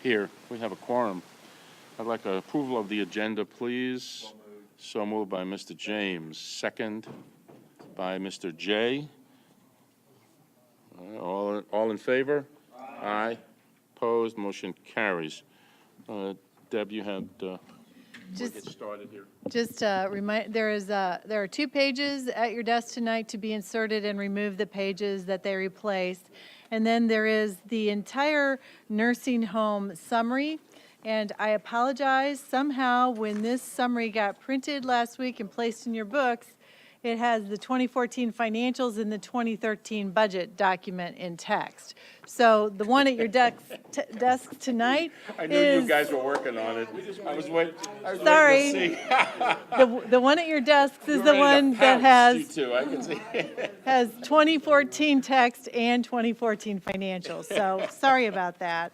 Here, we have a quorum. I'd like approval of the agenda, please. So moved by Mr. James, second by Mr. Jay. All in favor? Aye. Opposed, motion carries. Deb, you had, we'll get started here. Just remind, there are 2 pages at your desk tonight to be inserted and remove the pages that they replaced. And then there is the entire nursing home summary. And I apologize, somehow when this summary got printed last week and placed in your books, it has the 2014 financials and the 2013 budget document in text. So the one at your desk tonight I knew you guys were working on it. I was waiting to see. The one at your desks is the one that has I can see. has 2014 text and 2014 financials. So sorry about that.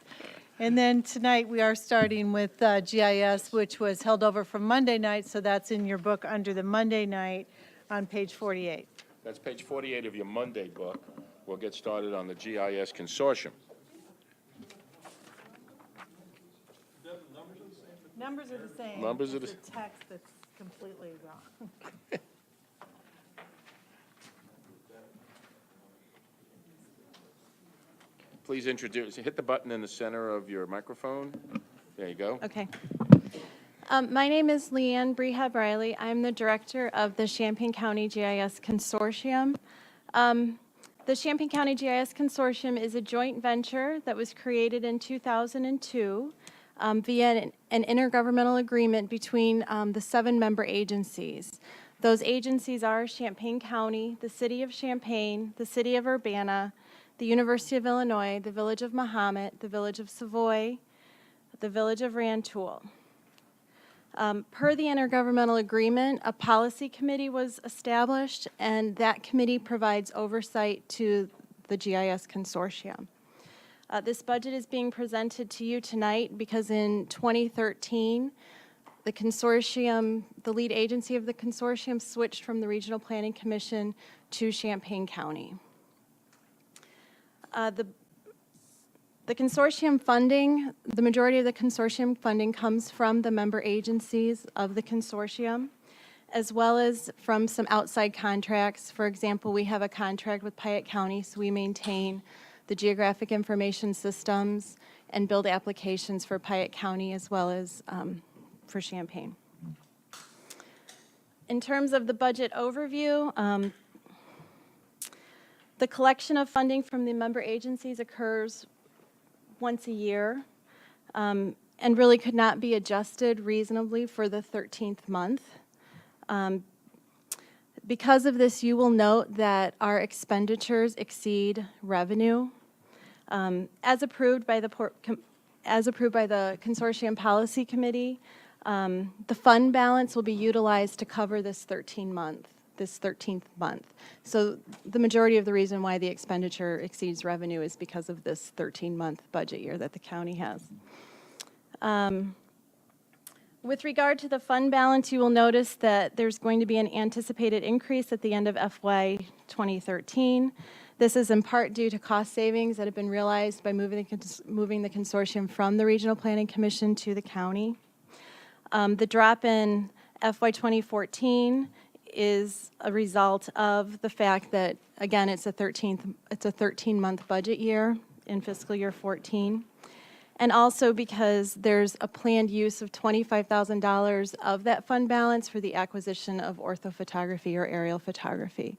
And then tonight we are starting with GIS, which was held over from Monday night. So that's in your book under the Monday night on page 48. That's page 48 of your Monday book. We'll get started on the GIS consortium. Numbers are the same. Numbers are It's the text that's completely wrong. Please introduce, hit the button in the center of your microphone. There you go. Okay. My name is Leanne Brehab-Riley. I'm the director of the Champaign County GIS Consortium. The Champaign County GIS Consortium is a joint venture that was created in 2002 via an intergovernmental agreement between the 7 member agencies. Those agencies are Champaign County, the City of Champaign, the City of Urbana, the University of Illinois, the Village of Mahomet, the Village of Savoy, the Village of Rantoul. Per the intergovernmental agreement, a policy committee was established, and that committee provides oversight to the GIS consortium. This budget is being presented to you tonight because in 2013, the consortium, the lead agency of the consortium, switched from the Regional Planning Commission to Champaign County. The consortium funding, the majority of the consortium funding comes from the member agencies of the consortium, as well as from some outside contracts. For example, we have a contract with Piatt County, so we maintain the geographic information systems and build applications for Piatt County as well as for Champaign. In terms of the budget overview, the collection of funding from the member agencies occurs once a year, and really could not be adjusted reasonably for the 13th month. Because of this, you will note that our expenditures exceed revenue. As approved by the Consortium Policy Committee, the fund balance will be utilized to cover this 13th month. So the majority of the reason why the expenditure exceeds revenue is because of this 13-month budget year that the county has. With regard to the fund balance, you will notice that there's going to be an anticipated increase at the end of FY 2013. This is in part due to cost savings that have been realized by moving the consortium from the Regional Planning Commission to the county. The drop in FY 2014 is a result of the fact that, again, it's a 13-month budget year in fiscal year 14, and also because there's a planned use of $25,000 of that fund balance for the acquisition of orthophotography or aerial photography.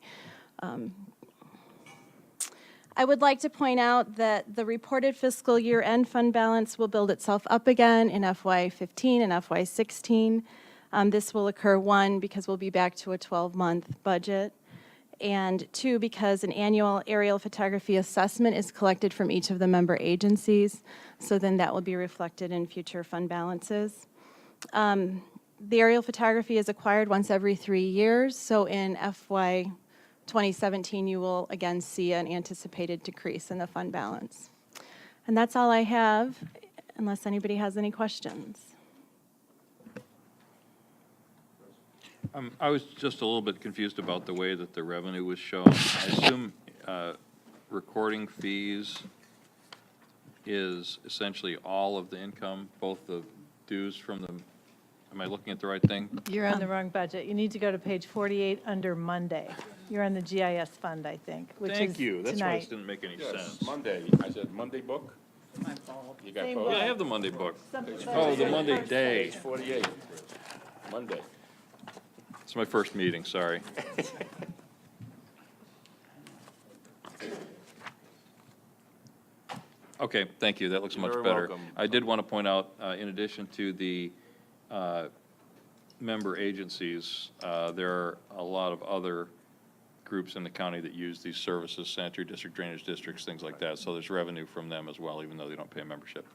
I would like to point out that the reported fiscal year-end fund balance will build itself up again in FY 15 and FY 16. This will occur, 1, because we'll be back to a 12-month budget, and 2, because an annual aerial photography assessment is collected from each of the member agencies, so then that will be reflected in future fund balances. The aerial photography is acquired once every 3 years, so in FY 2017, you will again see an anticipated decrease in the fund balance. And that's all I have, unless anybody has any questions. I was just a little bit confused about the way that the revenue was shown. I assume recording fees is essentially all of the income, both the dues from the, am I looking at the right thing? You're on the wrong budget. You need to go to page 48 under Monday. You're on the GIS fund, I think, which is Thank you, that's why tonight. this didn't make any Yes, sense. Monday. I said Monday book? You got Same both? Yeah, I have the Monday book. Something- Oh, the Monday First day. Page 48, Monday. It's my first meeting, sorry. Okay, thank you, that looks You're much very better. welcome. I did want to point out, in addition to the member agencies, there are a lot of other groups in the county that use these services, sanitary district, drainage districts, things like that. So there's revenue from them as well, even though they don't pay a membership.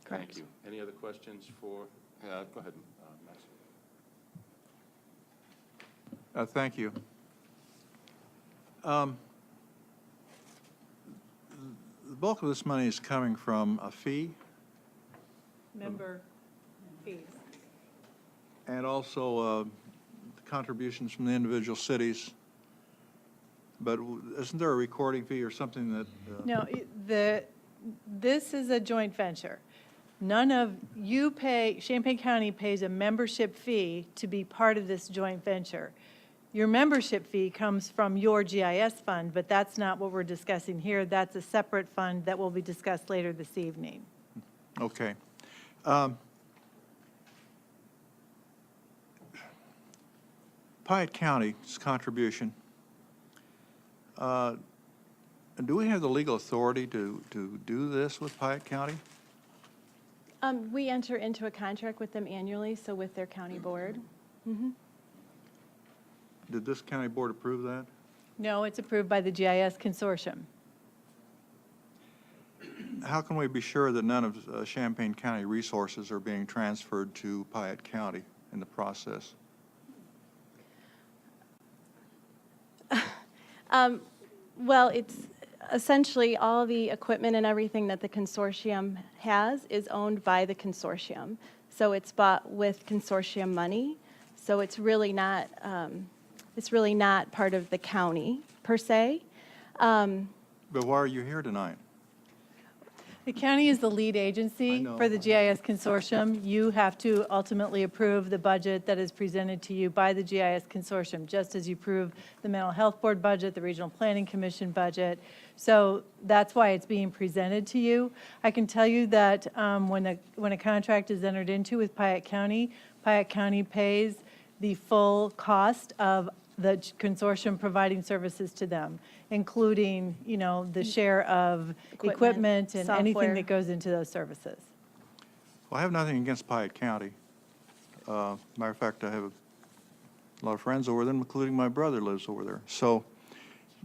Thank you. Any other questions for, go ahead, Max. Thank you. The bulk of this money is coming from a fee Member fees. and also contributions from the individual cities. But isn't there a recording fee or something that? No, this is a joint venture. None of, you pay, Champaign County pays a membership fee to be part of this joint venture. Your membership fee comes from your GIS fund, but that's not what we're discussing here. That's a separate fund that will be discussed later this evening. Okay. Piatt County's contribution, do we have the legal authority to do this with Piatt County? We enter into a contract with them annually, so with their county board. Did this county board approve that? No, it's approved by the GIS consortium. How can we be sure that none of Champaign County resources are being transferred to Piatt County in the process? Well, it's essentially all the equipment and everything that the consortium has is owned by the consortium. So it's bought with consortium money. So it's really not part of the county per se. But why are you here tonight? The county is the lead I agency know. for the GIS consortium. You have to ultimately approve the budget that is presented to you by the GIS consortium, just as you approve the mental health board budget, the regional planning commission budget. So that's why it's being presented to you. I can tell you that when a contract is entered into with Piatt County pays the full cost of the consortium providing services to them, including, the share of equipment and anything software. that goes into those services. Well, I have nothing against Piatt County. Matter of fact, I have a lot of friends over there, including my brother lives over there. So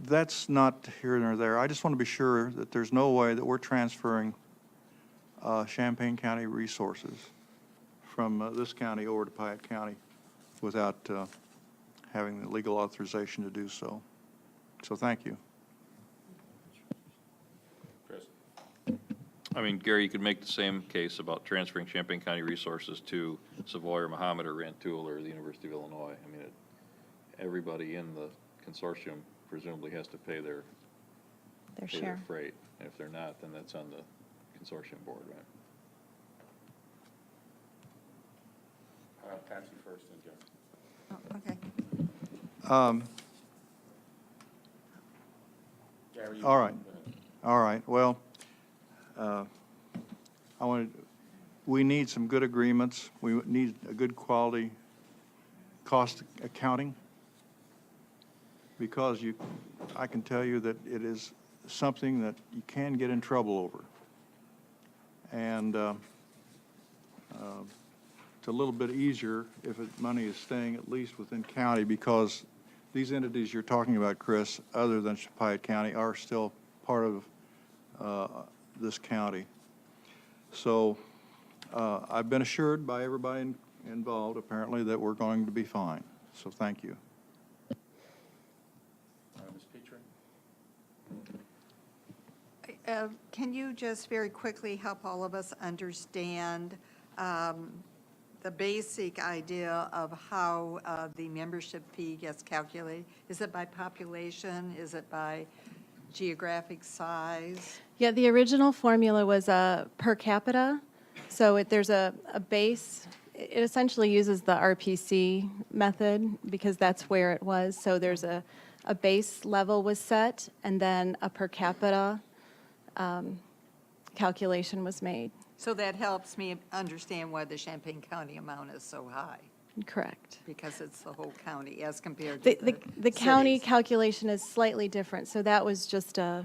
that's not here nor there. I just want to be sure that there's no way that we're transferring Champaign County resources from this county over to Piatt County without having the legal authorization to do so. So thank you. Chris? I mean, Gary, you could make the same case about transferring Champaign County resources to Savoy or Mahomet or Rantoul or the University of Illinois. I mean, everybody in the consortium presumably has to pay their Share. freight. And if they're not, then that's on the consortium board, right? Patsy first and Jeff. Oh, okay. Gary, All right. go ahead. All right, well, we need some good agreements. We need a good quality cost accounting, because I can tell you that it is something that you can get in trouble over. And it's a little bit easier if money is staying at least within county, because these entities you're talking about, Chris, other than Champaign County, are still part of this county. So I've been assured by everybody involved, apparently, that we're going to be fine. So thank you. Ms. Petrie? Can you just very quickly help all of us understand the basic idea of how the membership fee gets calculated? Is it by population? Is it by geographic size? Yeah, the original formula was per capita. So there's a base. It essentially uses the RPC method because that's where it was. So there's a base level was set, and then a per capita calculation was made. So that helps me understand why the Champaign County amount is so high, Correct. because it's the whole county as compared to The county cities. calculation is slightly different, so that was just a,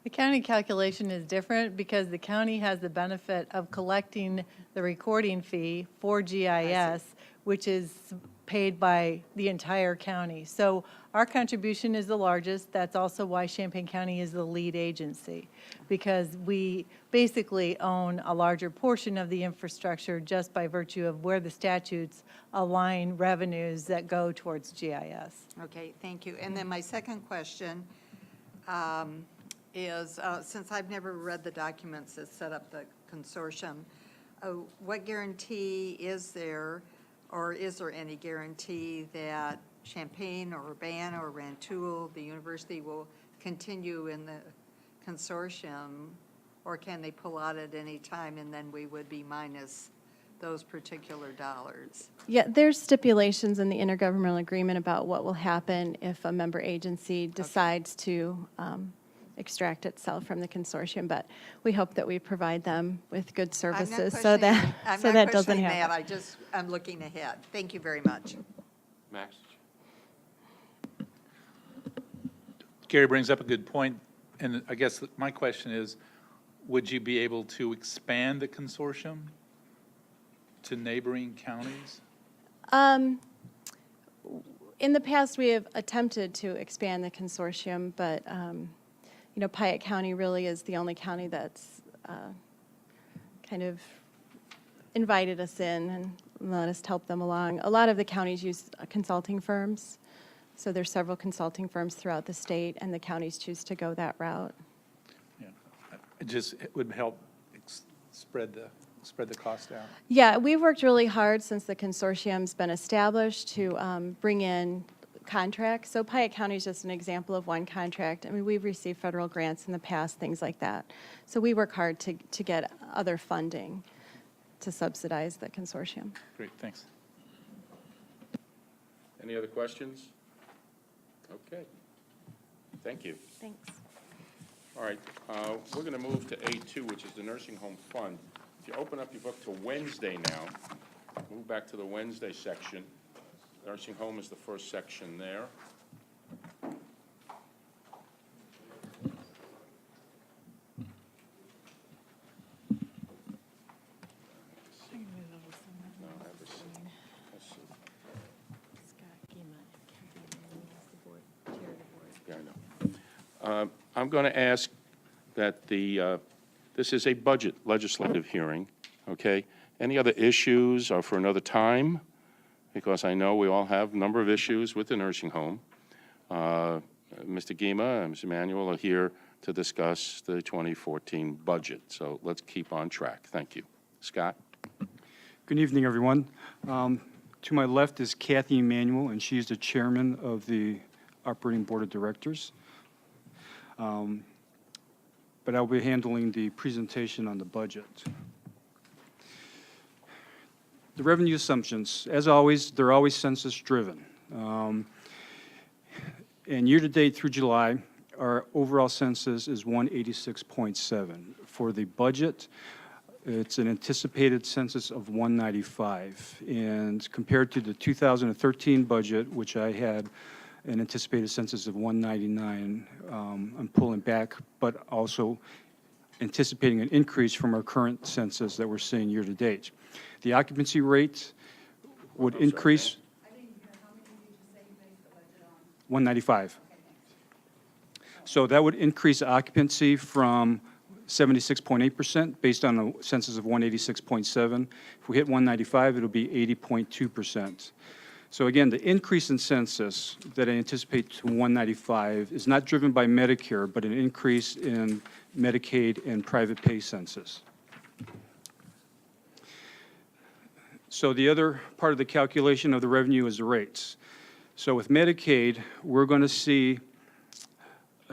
The county calculation is different because the county has the benefit of collecting the recording fee for GIS, which is paid by the entire county. So our contribution is the largest. That's also why Champaign County is the lead agency, because we basically own a larger portion of the infrastructure just by virtue of where the statutes align revenues that go towards GIS. Okay, thank you. And then my second question is, since I've never read the documents that set up the consortium, what guarantee is there, or is there any guarantee that Champaign or Urbana or Rantoul, the university, will continue in the consortium, or can they pull out at any time and then we would be minus those particular dollars? yeah, there's stipulations in the intergovernmental agreement about what will happen if a member agency decides to extract itself from the consortium, but we hope that we provide them with good services so that doesn't happen. I'm looking ahead. Thank you very much. Max? Gary brings up a good point, and I guess my question is, would you be able to expand the consortium to neighboring counties? In the past, we have attempted to expand the consortium, but, you know, Piatt County really is the only county that's kind of invited us in and let us help them along. A lot of the counties use consulting firms, so there's several consulting firms throughout the state, and the counties choose to go that route. Yeah, it would help spread the cost out. Yeah, we've worked really hard since the consortium's been established to bring in contracts. So Piatt County is just an example of one contract. I mean, we've received federal grants in the past, things like that. So we work hard to get other funding to subsidize the consortium. Great, thanks. Any other questions? Okay. Thank you. Thanks. All right, we're going to move to A2, which is the nursing home fund. If you open up your book to Wednesday now, move back to the Wednesday section. Nursing home is the first section there. No, I have this. Let's see. Yeah, I know. I'm going to ask that this is a budget legislative hearing, okay? Any other issues are for another time, because I know we all have a number of issues with the nursing home. Mr. Gima and Mr. Manuel are here to discuss the 2014 budget, so let's keep on track. Thank you. Scott? Good evening, everyone. To my left is Kathy Emanuel, and she is the chairman of the operating board of directors. But I'll be handling the presentation on the budget. The revenue assumptions, as always, they're always census-driven. And year-to-date through July, our overall census is 186.7. For the budget, it's an anticipated census of 195. And compared to the 2013 budget, which I had an anticipated census of 199, I'm pulling back, but also anticipating an increase from our current census that we're seeing year-to-date. The occupancy rate would increase. I didn't hear, how many did you say you based the budget on? 195. So that would increase occupancy from 76.8% based on a census of 186.7. If we hit 195, it'll be 80.2%. So again, the increase in census that I anticipate to 195 is not driven by Medicare, but an increase in Medicaid and private pay census. So the other part of the calculation of the revenue is the rates. So with Medicaid, we're going to see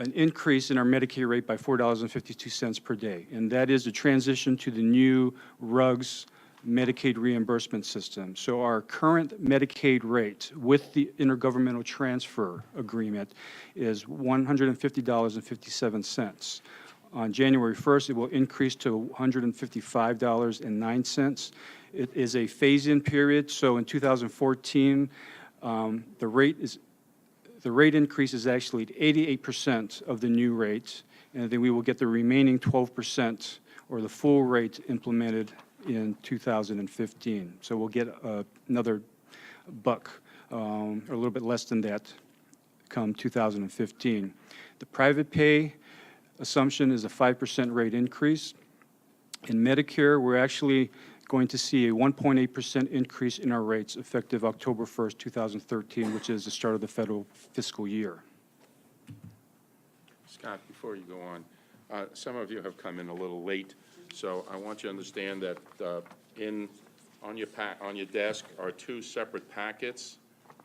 an increase in our Medicare rate by $4.52 per day, and that is a transition to the new RUGS Medicaid reimbursement system. So our current Medicaid rate with the intergovernmental transfer agreement is $150.57. On January 1st, it will increase to $155.09. It is a phase-in period, so in 2014, the rate increase is actually 88% of the new rate, and then we will get the remaining 12% or the full rate implemented in 2015. So we'll get another buck, or a little bit less than that, come 2015. The private pay assumption is a 5% rate increase. In Medicare, we're actually going to see a 1.8% increase in our rates effective October 1st, 2013, which is the start of the federal fiscal year. Scott, before you go on, some of you have come in a little late, so I want you to understand that on your desk are two separate packets,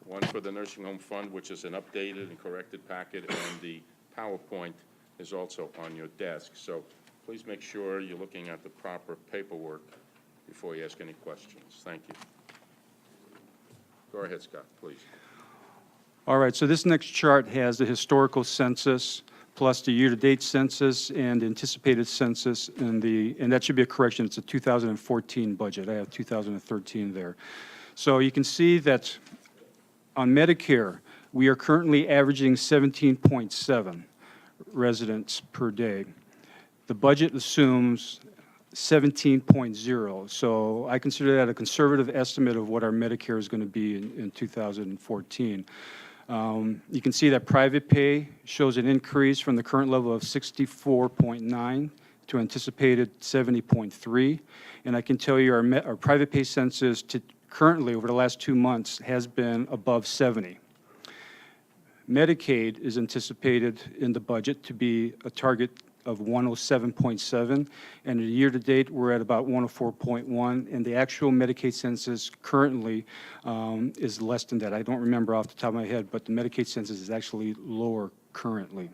one for the Nursing Home Fund, which is an updated and corrected packet, and the PowerPoint is also on your desk. So please make sure you're looking at the proper paperwork before you ask any questions. Thank you. Go ahead, Scott, please. All right, so this next chart has the historical census plus the year-to-date census and anticipated census, and that should be a correction. It's a 2014 budget. I have 2013 there. So you can see that on Medicare, we are currently averaging 17.7 residents per day. The budget assumes 17.0, so I consider that a conservative estimate of what our Medicare is going to be in 2014. You can see that private pay shows an increase from the current level of 64.9 to anticipated 70.3, and I can tell you our private pay census currently over the last 2 months has been above 70. Medicaid is anticipated in the budget to be a target of 107.7, and year-to-date, we're at about 104.1, and the actual Medicaid census currently is less than that. I don't remember off the top of my head, but the Medicaid census is actually lower currently.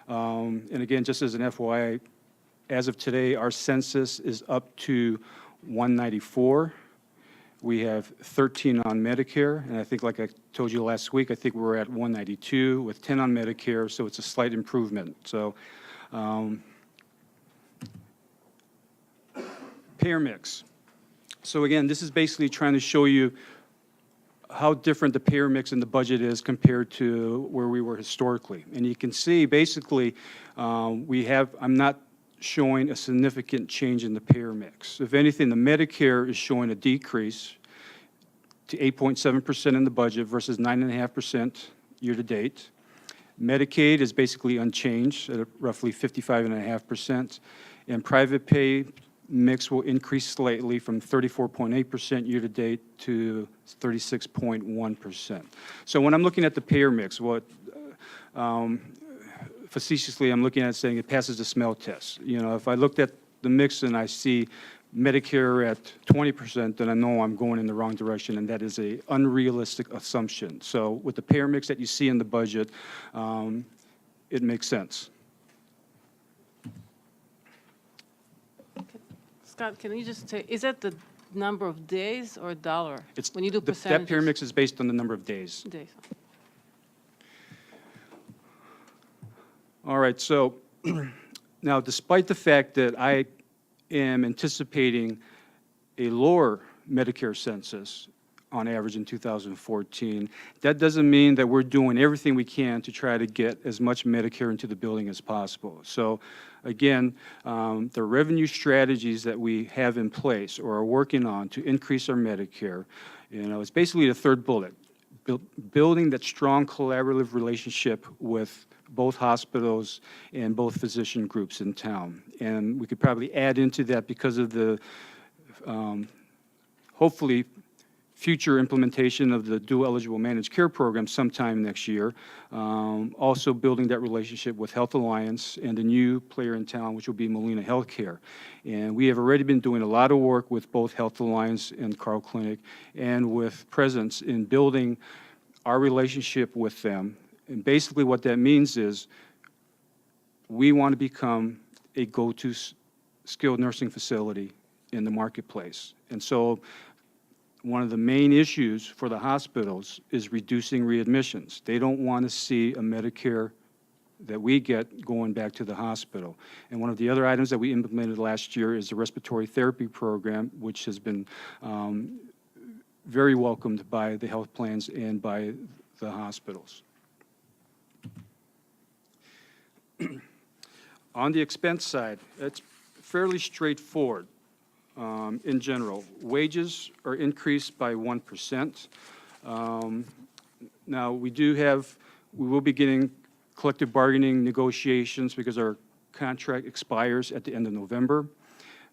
And again, just as an FYI, as of today, our census is up to 194. We have 13 on Medicare, and I think, like I told you last week, I think we're at 192 with 10 on Medicare, so it's a slight improvement. So, payer mix. So again, this is basically trying to show you how different the payer mix in the budget is compared to where we were historically. And you can see basically I'm not showing a significant change in the payer mix. If anything, the Medicare is showing a decrease to 8.7% in the budget versus 9.5% year-to-date. Medicaid is basically unchanged at roughly 55.5%, and private pay mix will increase slightly from 34.8% year-to-date to 36.1%. So when I'm looking at the payer mix, facetiously I'm looking at it saying it passes the smell test. You know, if I looked at the mix and I see Medicare at 20%, then I know I'm going in the wrong direction, and that is an unrealistic assumption. So with the payer mix that you see in the budget, it makes sense. Scott, can you just say, is that the number of days or dollar? It's when you do that percentages? payer mix is based on the number of days. Days. All right, so now despite the fact that I am anticipating a lower Medicare census on average in 2014, that doesn't mean that we're doing everything we can to try to get as much Medicare into the building as possible. So again, the revenue strategies that we have in place or are working on to increase our Medicare, it's basically the third bullet, building that strong collaborative relationship with both hospitals and both physician groups in town. And we could probably add into that because of the, hopefully, future implementation of the dual eligible managed care program sometime next year. Also building that relationship with Health Alliance and the new player in town, which will be Molina Healthcare. And we have already been doing a lot of work with both Health Alliance and Carle Clinic and with Presence in building our relationship with them. And basically what that means is we want to become a go-to skilled nursing facility in the marketplace. And so one of the main issues for the hospitals is reducing readmissions. They don't want to see a Medicare that we get going back to the hospital. And one of the other items that we implemented last year is the respiratory therapy program, which has been very welcomed by the health plans and by the hospitals. On the expense side, it's fairly straightforward in general. Wages are increased by 1%. Now, we will be getting collective bargaining negotiations because our contract expires at the end of November,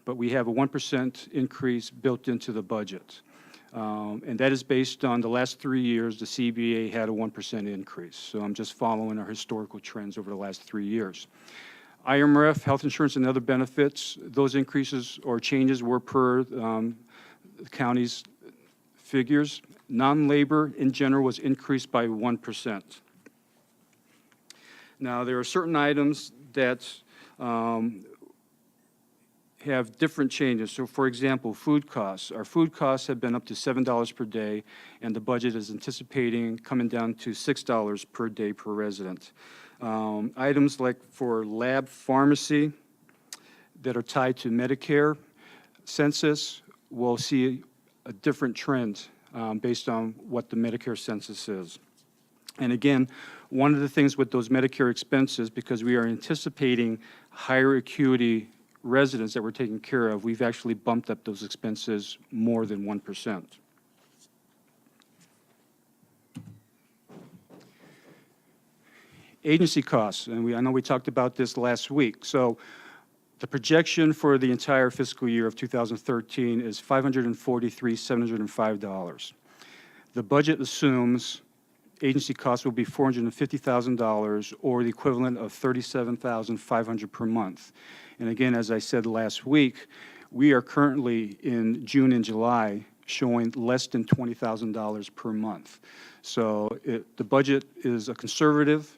but we have a 1% increase built into the budget. And that is based on the last 3 years, the CBA had a 1% increase. So I'm just following our historical trends over the last 3 years. IMRF, health insurance and other benefits, those increases or changes were per the county's figures. Non-labor in general was increased by 1%. Now, there are certain items that have different changes. So, for example, food costs. Our food costs have been up to $7 per day, and the budget is anticipating coming down to $6 per day per resident. Items like for lab pharmacy that are tied to Medicare census will see a different trend based on what the Medicare census is. And again, one of the things with those Medicare expenses, because we are anticipating higher acuity residents that we're taking care of, we've actually bumped up those expenses more than 1%. Agency costs, and I know we talked about this last week. So the projection for the entire fiscal year of 2013 is $543,705. The budget assumes agency costs will be $450,000 or the equivalent of $37,500 per month. And again, as I said last week, we are currently in June and July showing less than $20,000 per month. So the budget is a conservative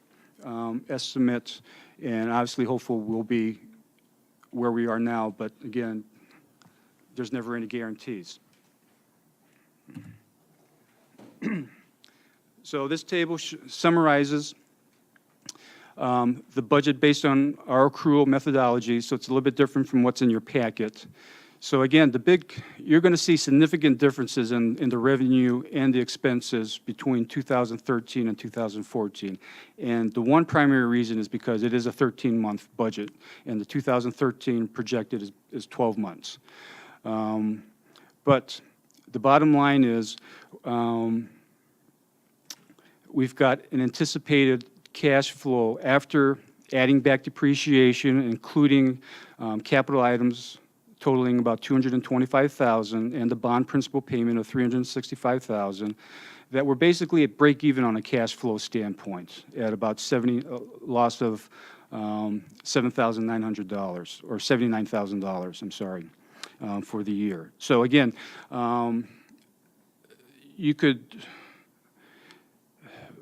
estimate, and obviously hopeful we'll be where we are now, but again, there's never any guarantees. So this table summarizes the budget based on our accrual methodology, so it's a little bit different from what's in your packet. So again, you're going to see significant differences in the revenue and the expenses between 2013 and 2014. And the one primary reason is because it is a 13-month budget, and the 2013 projected is 12 months. But the bottom line is we've got an anticipated cash flow after adding back depreciation, including capital items totaling about $225,000 and the bond principal payment of $365,000, that we're basically at break even on a cash flow standpoint at about loss of $7,900 or $79,000, I'm sorry, for the year. So again,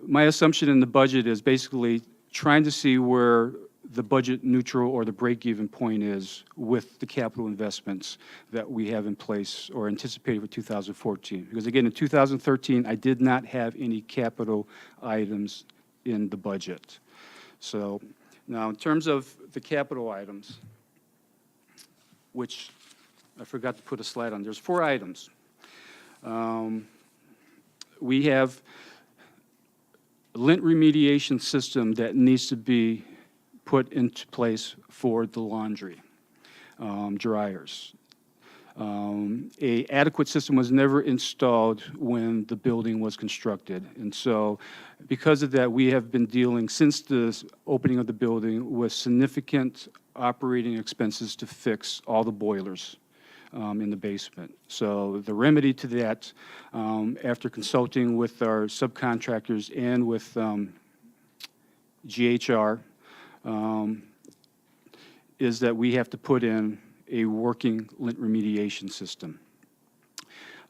my assumption in the budget is basically trying to see where the budget neutral or the break-even point is with the capital investments that we have in place or anticipated for 2014. Because again, in 2013, I did not have any capital items in the budget. So now in terms of the capital items, which I forgot to put a slide on, there's 4 items. We have a lint remediation system that needs to be put into place for the laundry dryers. A adequate system was never installed when the building was constructed. And so because of that, we have been dealing since the opening of the building with significant operating expenses to fix all the boilers in the basement. So the remedy to that, after consulting with our subcontractors and with GHR, is that we have to put in a working lint remediation system.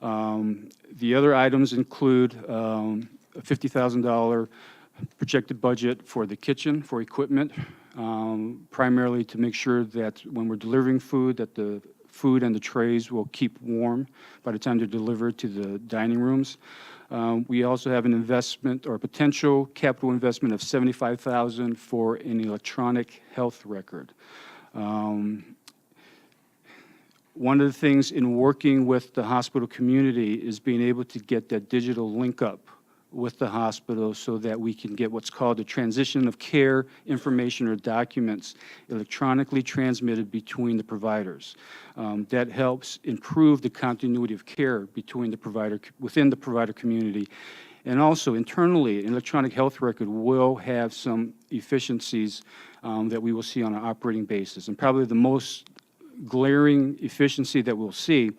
The other items include a $50,000 projected budget for the kitchen, for equipment. primarily to make sure that when we're delivering food, that the food and the trays will keep warm by the time they're delivered to the dining rooms. We also have an investment or potential capital investment of $75,000 for an electronic health record. One of the things in working with the hospital community is being able to get that digital link up with the hospital so that we can get what's called the transition of care information or documents electronically transmitted between the providers. That helps improve the continuity of care between the provider, within the provider community. And also internally, an electronic health record will have some efficiencies that we will see on an operating basis. And probably the most glaring efficiency that we'll see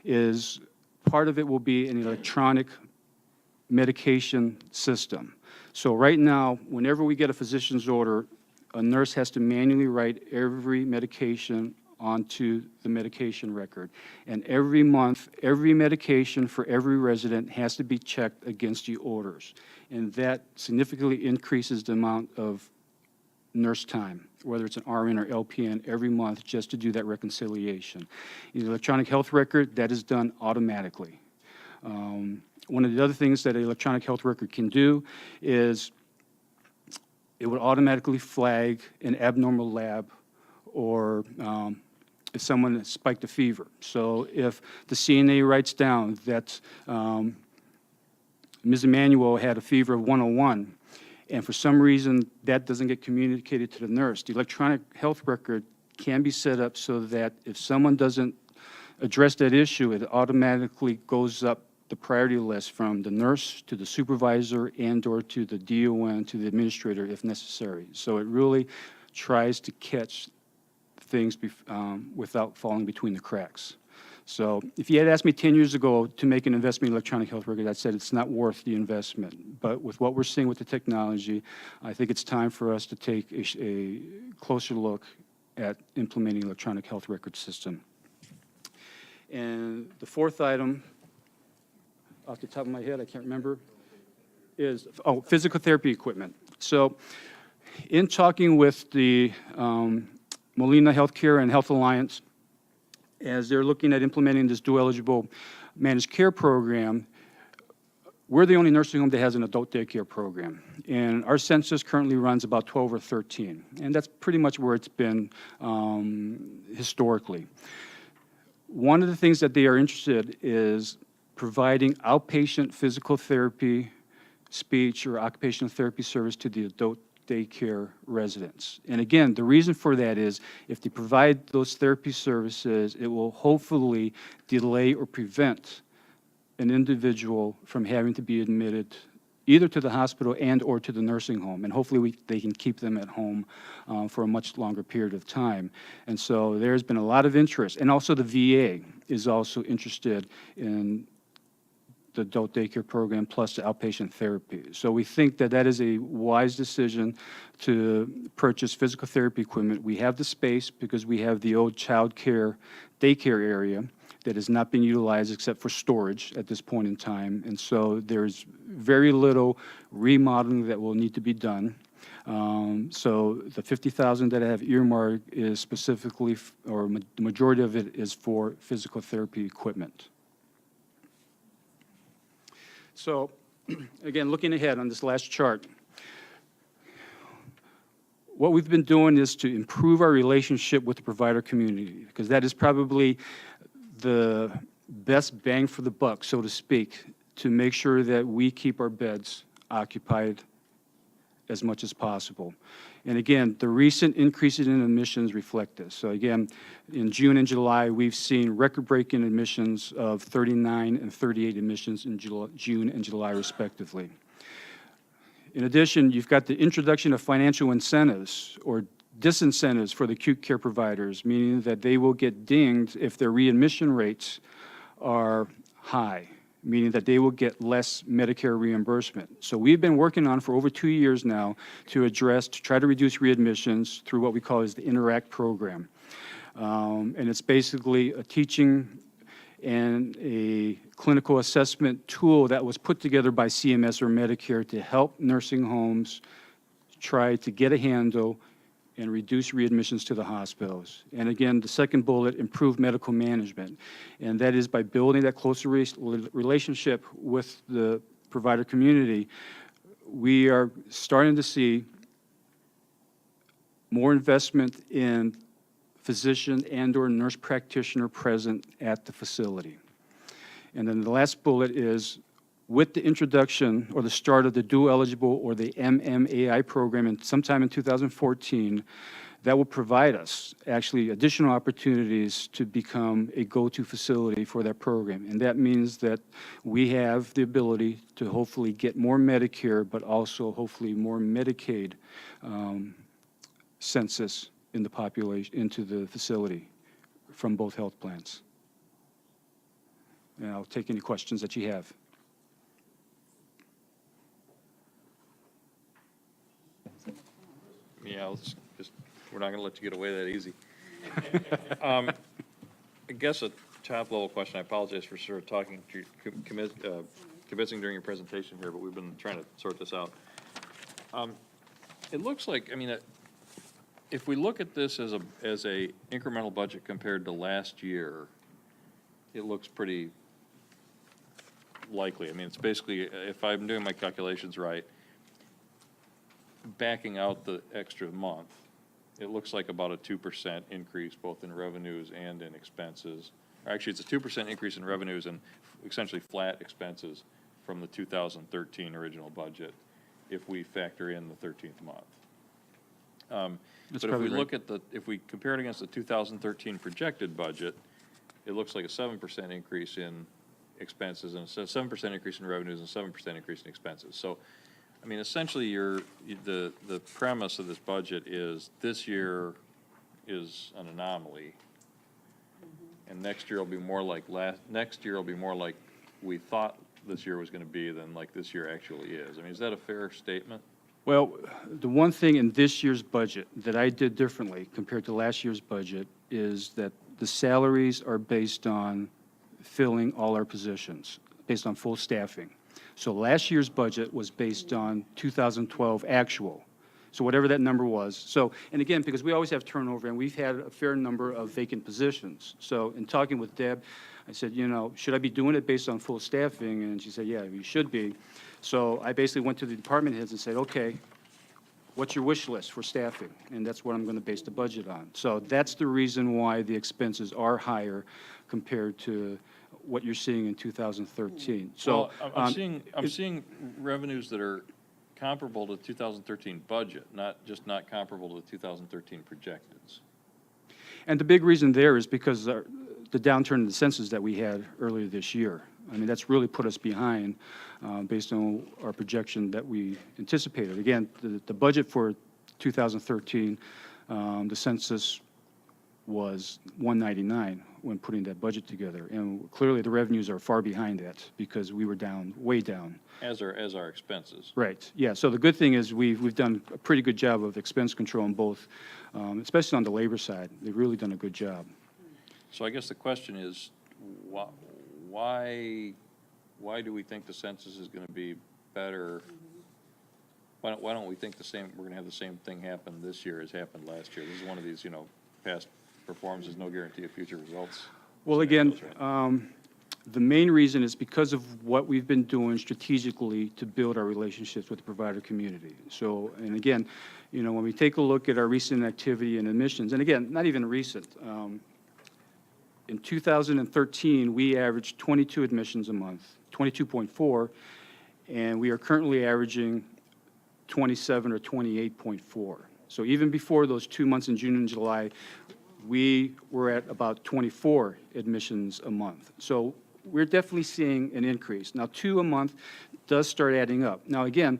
is part of it will be an electronic medication system. So right now, whenever we get a physician's order, a nurse has to manually write every medication onto the medication record. And every month, every medication for every resident has to be checked against the orders. And that significantly increases the amount of nurse time, whether it's an RN or LPN, every month just to do that reconciliation. In the electronic health record, that is done automatically. One of the other things that an electronic health record can do is it would automatically flag an abnormal lab or if someone has spiked a fever. So if the CNA writes down that Ms. Emanuel had a fever of 101, and for some reason that doesn't get communicated to the nurse, the electronic health record can be set up so that if someone doesn't address that issue, it automatically goes up the priority list from the nurse to the supervisor and or to the DON to the administrator if necessary. So it really tries to catch things without falling between the cracks. So if you had asked me 10 years ago to make an investment in electronic health record, I said it's not worth the investment. But with what we're seeing with the technology, I think it's time for us to take a closer look at implementing electronic health record system. And the fourth item, off the top of my head, I can't remember, is, physical therapy equipment. So in talking with the Molina Healthcare and Health Alliance, as they're looking at implementing this dual-eligible managed care program, we're the only nursing home that has an adult daycare program. And our census currently runs about 12 or 13. And that's pretty much where it's been historically. One of the things that they are interested is providing outpatient physical therapy, speech, or occupational therapy service to the adult daycare residents. And again, the reason for that is if they provide those therapy services, it will hopefully delay or prevent an individual from having to be admitted either to the hospital and or to the nursing home. And hopefully they can keep them at home for a much longer period of time. And so there's been a lot of interest. And also the VA is also interested in the adult daycare program plus the outpatient therapy. So we think that that is a wise decision to purchase physical therapy equipment. We have the space because we have the old child care daycare area that is not being utilized except for storage at this point in time. And so there's very little remodeling that will need to be done. So the $50,000 that I have earmarked is specifically, the majority of it is for physical therapy equipment. So, again, looking ahead on this last chart, what we've been doing is to improve our relationship with the provider community, because that is probably the best bang for the buck, so to speak, to make sure that we keep our beds occupied as much as possible. And again, the recent increases in admissions reflect this. So again, in June and July, we've seen record-breaking admissions of 39 and 38 admissions in June and July, respectively. In addition, you've got the introduction of financial incentives or disincentives for the acute care providers, meaning that they will get dinged if their readmission rates are high, meaning that they will get less Medicare reimbursement. So we've been working on for over 2 years now to try to reduce readmissions through what we call as the Interact program. And it's basically a teaching and a clinical assessment tool that was put together by CMS or Medicare to help nursing homes try to get a handle and reduce readmissions to the hospitals. And again, the second bullet, improve medical management. And that is by building that closer relationship with the provider community. We are starting to see more investment in physician and/or nurse practitioner present at the facility. And then the last bullet is, with the introduction or the start of the dual eligible or the MMAI program sometime in 2014, that will provide us actually additional opportunities to become a go-to facility for that program. And that means that we have the ability to hopefully get more Medicare, but also hopefully more Medicaid census in the population, into the facility from both health plans. And I'll take any questions that you have. Yeah, let's just, we're not going to let you get away that easy. I guess a top-level question, I apologize for sort of talking to you, convincing during your presentation here, but we've been trying to sort this out. It looks like, I mean, if we look at this as a incremental budget compared to last year, it looks pretty likely. I mean, it's basically, if I'm doing my calculations right, backing out the extra month, it looks like about a 2% increase both in revenues and in expenses. Or actually, it's a 2% increase in revenues and essentially flat expenses from the 2013 original budget if we factor in the 13th month. But if we look at if we compare it against the 2013 projected budget, it looks like a 7% increase in expenses and a 7% increase in revenues and 7% increase in expenses. So, I mean, essentially, the premise of this budget is this year is an anomaly, and next year will be more like we thought this year was going to be than like this year actually is. I mean, is that a fair statement? Well, the one thing in this year's budget that I did differently compared to last year's budget is that the salaries are based on filling all our positions, based on full staffing. So last year's budget was based on 2012 actual. So whatever that number was. So, and again, because we always have turnover, and we've had a fair number of vacant positions. So in talking with Deb, I said, you know, should I be doing it based on full staffing? And she said, yeah, you should be. So I basically went to the department heads and said, okay, what's your wish list for staffing? And that's what I'm going to base the budget on. So that's the reason why the expenses are higher compared to what you're seeing in 2013. So well, I'm seeing revenues that are comparable to 2013 budget, not comparable to the 2013 projections. And the big reason there is because the downturn in the census that we had earlier this year. I mean, that's really put us behind based on our projection that we anticipated. Again, the budget for 2013, the census was 199 when putting that budget together. And clearly the revenues are far behind that because we were down, way down. As our expenses. Right, yeah. So the good thing is we've done a pretty good job of expense control on both, especially on the labor side. They've really done a good job. So I guess the question is, why do we think the census is going to be better? Why don't we think we're going to have the same thing happen this year as happened last year? This is one of these, past performances, no guarantee of future results. Well, again, the main reason is because of what we've been doing strategically to build our relationships with the provider community. So, and again, when we take a look at our recent activity and admissions, and again, not even recent, in 2013, we averaged 22 admissions a month, 22.4, and we are currently averaging 27 or 28.4. So even before those 2 months in June and July, we were at about 24 admissions a month. So we're definitely seeing an increase. Now, 2 a month does start adding up. Now, again,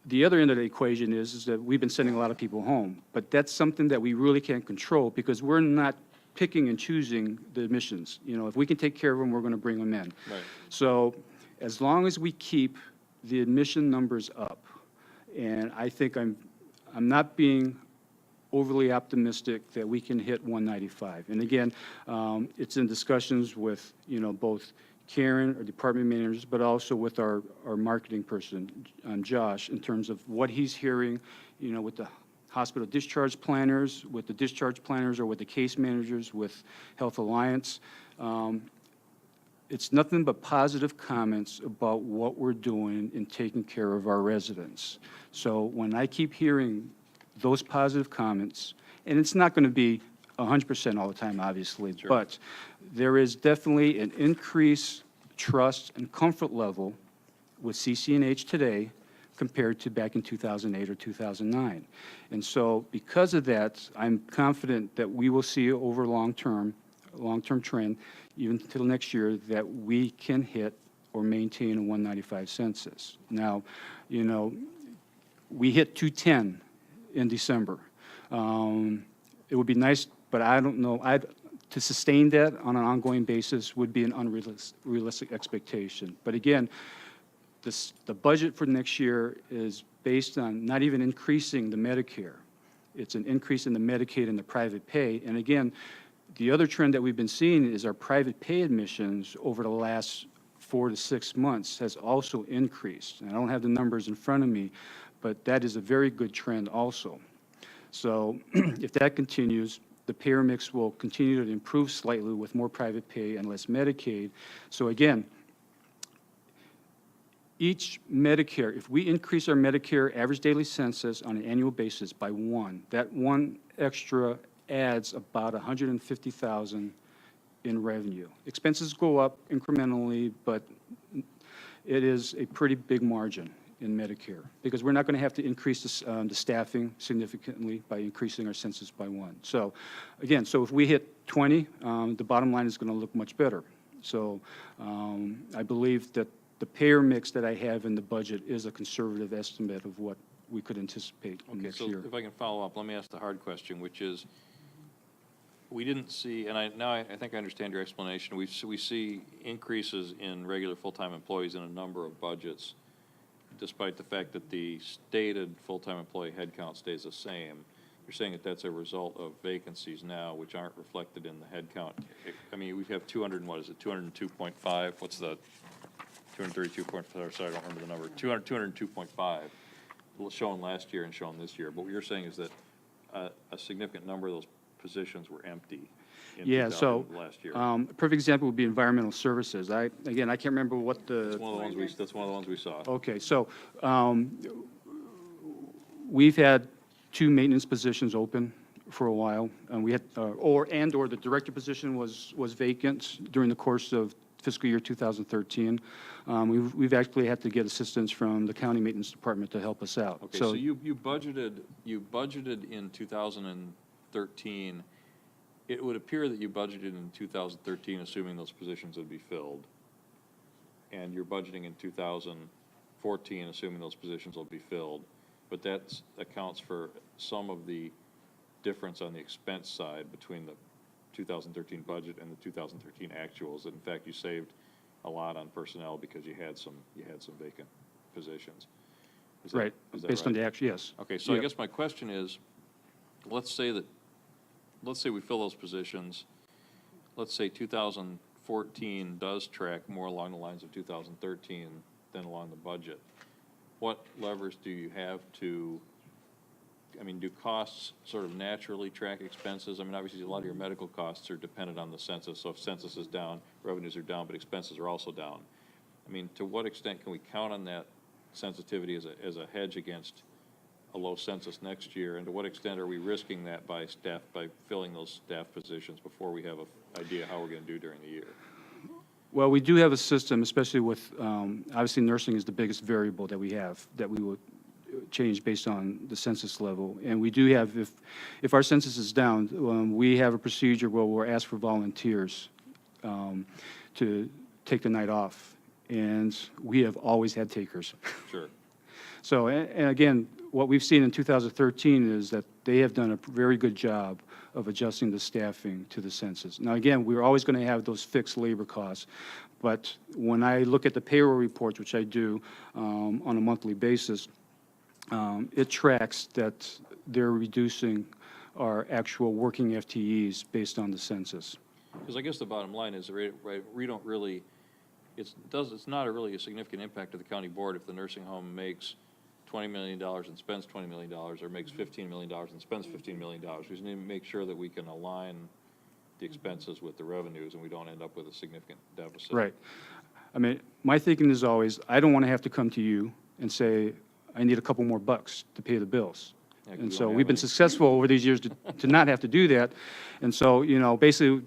the other end of the equation is that we've been sending a lot of people home, but that's something that we really can't control because we're not picking and choosing the admissions. If we can take care of them, we're going to bring them in. Right. So as long as we keep the admission numbers up, and I think I'm not being overly optimistic that we can hit 195. And again, it's in discussions with, both Karen, our department managers, but also with our marketing person, Josh, in terms of what he's hearing, with the hospital discharge planners, with the discharge planners or with the case managers with Health Alliance. It's nothing but positive comments about what we're doing in taking care of our residents. So when I keep hearing those positive comments, and it's not going to be 100% all the time, obviously, but there is definitely an increased trust and comfort level with CC&H today compared to back in 2008 or 2009. And so because of that, I'm confident that we will see over long-term trend, even until next year, that we can hit or maintain a 195 census. Now, you know, we hit 210 in December. It would be nice, but I don't know, to sustain that on an ongoing basis would be an unrealistic expectation. But again, the budget for next year is based on not even increasing the Medicare. It's an increase in the Medicaid and the private pay. And again, the other trend that we've been seeing is our private pay admissions over the last 4 to 6 months has also increased. And I don't have the numbers in front of me, but that is a very good trend also. So if that continues, the payer mix will continue to improve slightly with more private pay and less Medicaid. So again, each Medicare, if we increase our Medicare average daily census on an annual basis by 1, that 1 extra adds about $150,000 in revenue. Expenses go up incrementally, but it is a pretty big margin in Medicare, because we're not going to have to increase the staffing significantly by increasing our census by 1. So again, so if we hit 20, the bottom line is going to look much better. So I believe that the payer mix that I have in the budget is a conservative estimate of what we could anticipate next year. So if I can follow up, let me ask the hard question, which is, we didn't see, and I think I understand your explanation. We see increases in regular full-time employees in a number of budgets, despite the fact that the stated full-time employee headcount stays the same. You're saying that that's a result of vacancies now, which aren't reflected in the headcount. I mean, we have 200 and what is it, 202.5? What's the 232.4? Sorry, I don't remember the number. 202.5 shown last year and shown this year. But what you're saying is that a significant number of those positions were empty in last year. A perfect example would be environmental services. I can't remember what the... That's one of the ones we saw. Okay, so we've had 2 maintenance positions open for a while, and we had, or the director position was vacant during the course of fiscal year 2013. We've actually had to get assistance from the county maintenance department to help us out. Okay, so you budgeted in 2013. It would appear that you budgeted in 2013 assuming those positions would be filled, and you're budgeting in 2014 assuming those positions will be filled, but that accounts for some of the difference on the expense side between the 2013 budget and the 2013 actuals. In fact, you saved a lot on personnel because you had some vacant positions. Is that based on the actual, yes. Okay, so I guess my question is, let's say we fill those positions. Let's say 2014 does track more along the lines of 2013 than along the budget. What levers do you have to, I mean, do costs sort of naturally track expenses? I mean, obviously, a lot of your medical costs are dependent on the census. So if census is down, revenues are down, but expenses are also down. I mean, to what extent can we count on that sensitivity as a hedge against a low census next year, and to what extent are we risking that by filling those staff positions before we have an idea how we're going to do during the year? Well, we do have a system, especially with, obviously nursing is the biggest variable that we have, that we would change based on the census level. And we do have, if our census is down, we have a procedure where we'll ask for volunteers to take the night off. And we have always had takers. Sure. So, and again, what we've seen in 2013 is that they have done a very good job of adjusting the staffing to the census. Now, again, we're always going to have those fixed labor costs, but when I look at the payroll reports, which I do on a monthly basis, it tracks that they're reducing our actual working FTEs based on the census. Because I guess the bottom line is, right, we don't really, it's not really a significant impact to the county board if the nursing home makes $20 million and spends $20 million, or makes $15 million and spends $15 million. We just need to make sure that we can align the expenses with the revenues, and we don't end up with a significant deficit. Right. I mean, my thinking is always, I don't want to have to come to you and say, I need a couple more bucks to pay the bills. Yeah, 'cause And we so don't we've have been any. successful over these years to not have to do that. And so, you know, basically,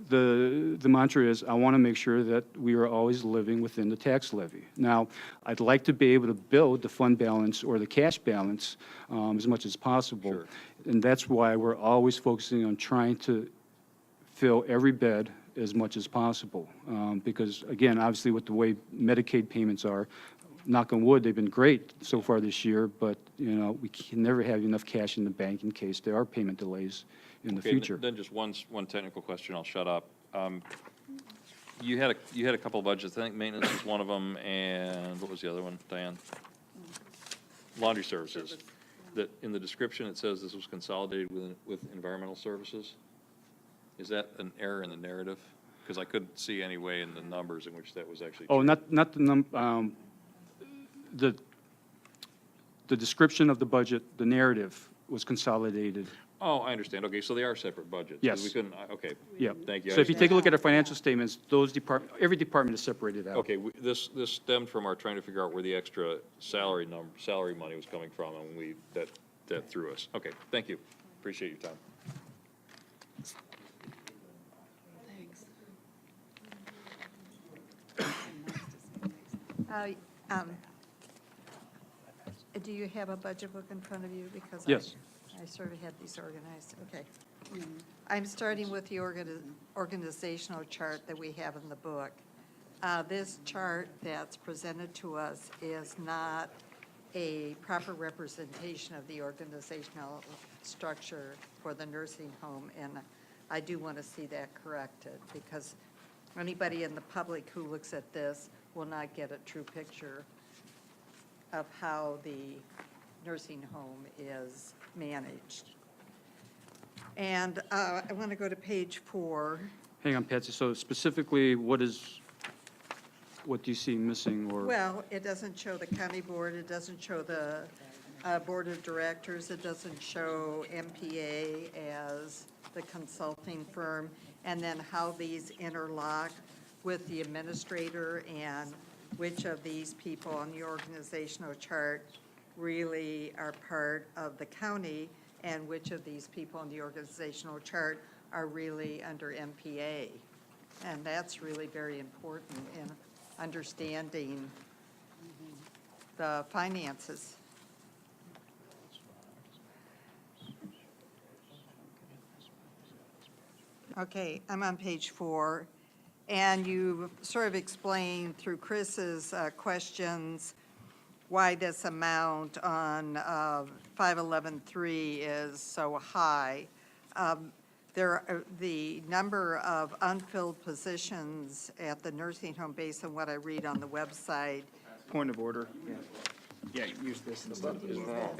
the mantra is, I want to make sure that we are always living within the tax levy. Now, I'd like to be able to build the fund balance or the cash balance as much as possible. Sure. And that's why we're always focusing on trying to fill every bed as much as possible. Because, again, obviously with the way Medicaid payments are, knock on wood, they've been great so far this year, but, you know, we can never have enough cash in the bank in case there are payment delays in the Okay, future. Then just one technical question, I'll shut up. You had a couple of budgets, I think maintenance was one of them, and what was the other one, Diane? Laundry services. That, in the description, it says this was consolidated with environmental services. Is that an error in the narrative? Because I couldn't see any way in the numbers in which that was actually. Oh, not the description of the budget, the narrative was consolidated. Oh, I understand. Okay, so they are separate budgets. 'Cause Yes. We couldn't, okay. Yeah. Thank you. So if you take a look at our financial statements, every department is separated out. Okay, this stemmed from our trying to figure out where the extra salary money was coming from, and that threw us. Okay, thank you. Appreciate your time. Do you have a budget book in front of you? Because Yes. I sort of had these organized. Okay. I'm starting with the organizational chart that we have in the book. This chart that's presented to us is not a proper representation of the organizational structure for the nursing home, and I do want to see that corrected, because anybody in the public who looks at this will not get a true picture of how the nursing home is managed. And I want to go to page 4. Hang on, Patsy, so specifically, what do you see missing or? Well, it doesn't show the county board, it doesn't show the board of directors, it doesn't show MPA as the consulting firm, and then how these interlock with the administrator, and which of these people on the organizational chart really are part of the county, and which of these people on the organizational chart are really under MPA. And that's really very important in understanding the finances. Okay, I'm on page 4, and you sort of explained through Chris's questions why this amount on 511.3 is so high. The number of unfilled positions at the nursing home, based on what I read on the website. Point of order. Yeah, use this instead.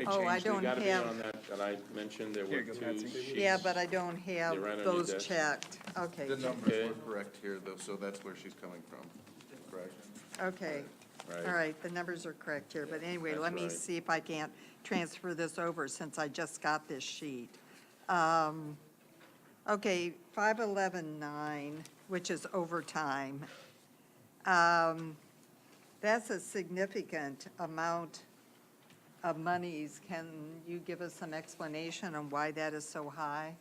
Oh, I don't You got to be have, on that I mentioned, there Here were you go, two Patsy. sheets. yeah, but I don't have They're right on your those desk. checked. Okay, The numbers Okay. were correct here, though, so that's where she's coming from, correct? okay. Right. All right, the numbers are correct here, but anyway, That's let me right. see if I can't transfer this over since I just got this sheet. Okay, 511.9, which is overtime. That's a significant amount of monies. Can you give us some explanation on why that is so high?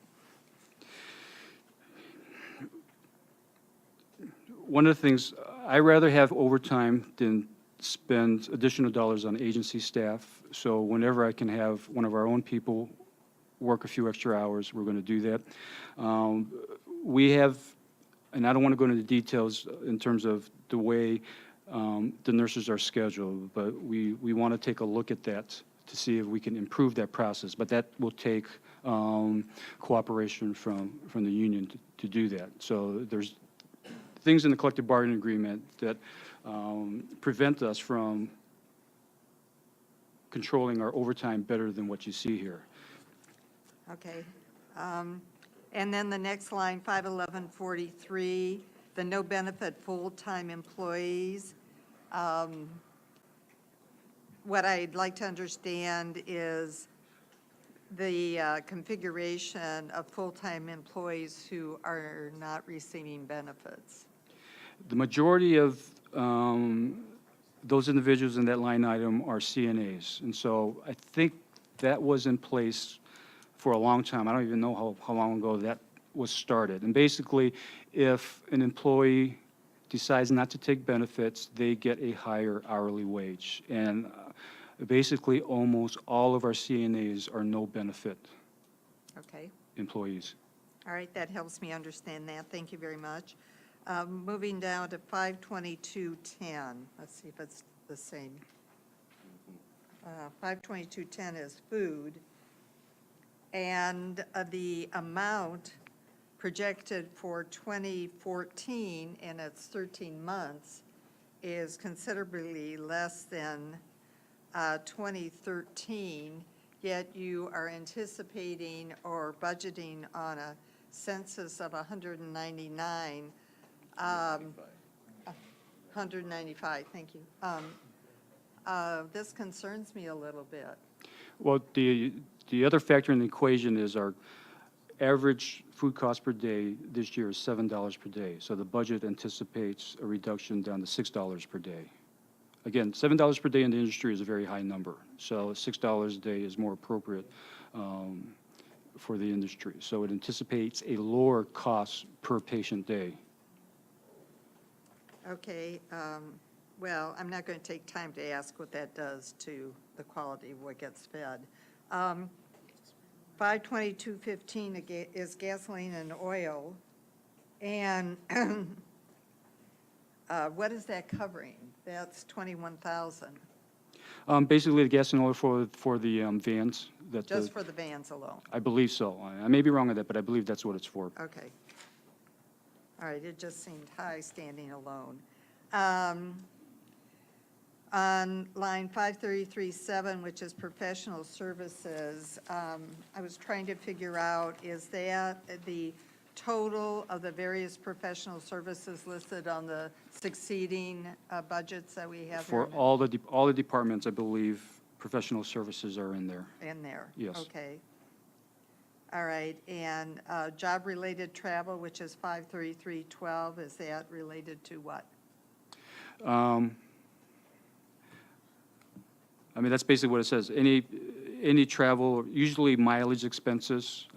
One of the things, I rather have overtime than spend additional dollars on agency staff. So whenever I can have one of our own people work a few extra hours, we're going to do that. We have, and I don't want to go into the details in terms of the way the nurses are scheduled, but we want to take a look at that to see if we can improve that process. But that will take cooperation from the union to do that. So there's things in the collective bargaining agreement that prevent us from controlling our overtime better than what you see here. Okay. And then the next line, 511.43, the no benefit full-time employees. what I'd like to understand is the configuration of full-time employees who are not receiving benefits. The majority of those individuals in that line item are CNAs. And so I think that was in place for a long time. I don't even know how long ago that was started. And basically, if an employee decides not to take benefits, they get a higher hourly wage. And basically, almost all of our CNAs are no benefit Okay. employees. All right, that helps me understand that. Thank you very much. Moving down to 52210. Let's see if it's the same. 52210 is food. And the amount projected for 2014 in its 13 months is considerably less than 2013, yet you are anticipating or budgeting on a census of 199. 195, thank you. This concerns me a little bit. Well, the other factor in the equation is our average food cost per day this year is $7 per day. So the budget anticipates a reduction down to $6 per day. Again, $7 per day in the industry is a very high number. So $6 a day is more appropriate for the industry. So it anticipates a lower cost per patient day. Okay, well, I'm not going to take time to ask what that does to the quality of what gets fed. 52215 is gasoline and oil, and what is that covering? That's 21,000, Basically, the gas and oil for the vans. just for the vans alone. I believe so. I may be wrong on that, but I believe that's what it's for. Okay. All right, it just seemed high standing alone. On line 5337, which is professional services, I was trying to figure out, is that the total of the various professional services listed on the succeeding budgets that we have For here? all the departments, I believe professional services are in there. In there? Yes. Okay. All right, and job-related travel, which is 53312, is that related to what? I mean, that's basically what it says. Any travel, usually mileage expenses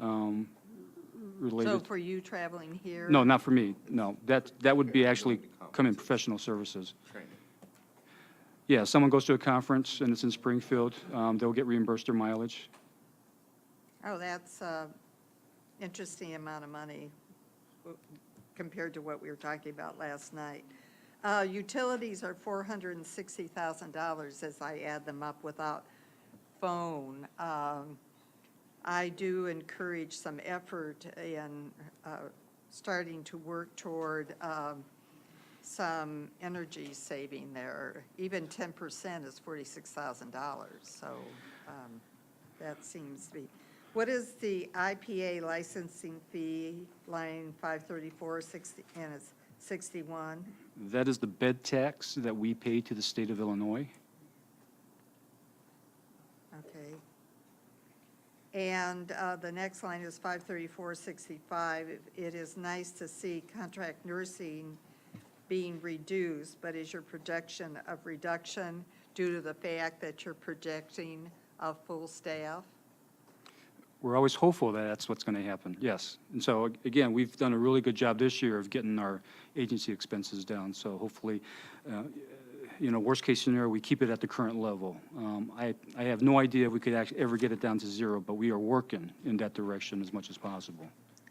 related. So for you traveling here? No, not for me. No, that would be actually come in professional services. Training. Yeah, someone goes to a conference and it's in Springfield, they'll get reimbursed their mileage. Oh, that's interesting amount of money compared to what we were talking about last night. Utilities are $460,000 as I add them up without phone. I do encourage some effort in starting to work toward some energy saving there. Even 10% is $46,000, so that seems to be. What is the IPA licensing fee, line 534, and it's 61? That is the bed tax that we pay to the state of Illinois. Okay. And the next line is 534.65. It is nice to see contract nursing being reduced, but is your projection of reduction due to the fact that you're projecting a full staff? We're always hopeful that that's what's going to happen, yes. And so, again, we've done a really good job this year of getting our agency expenses down. So hopefully, worst case scenario, we keep it at the current level. I have no idea if we could actually ever get it down to zero, but we are working in that direction as much as possible.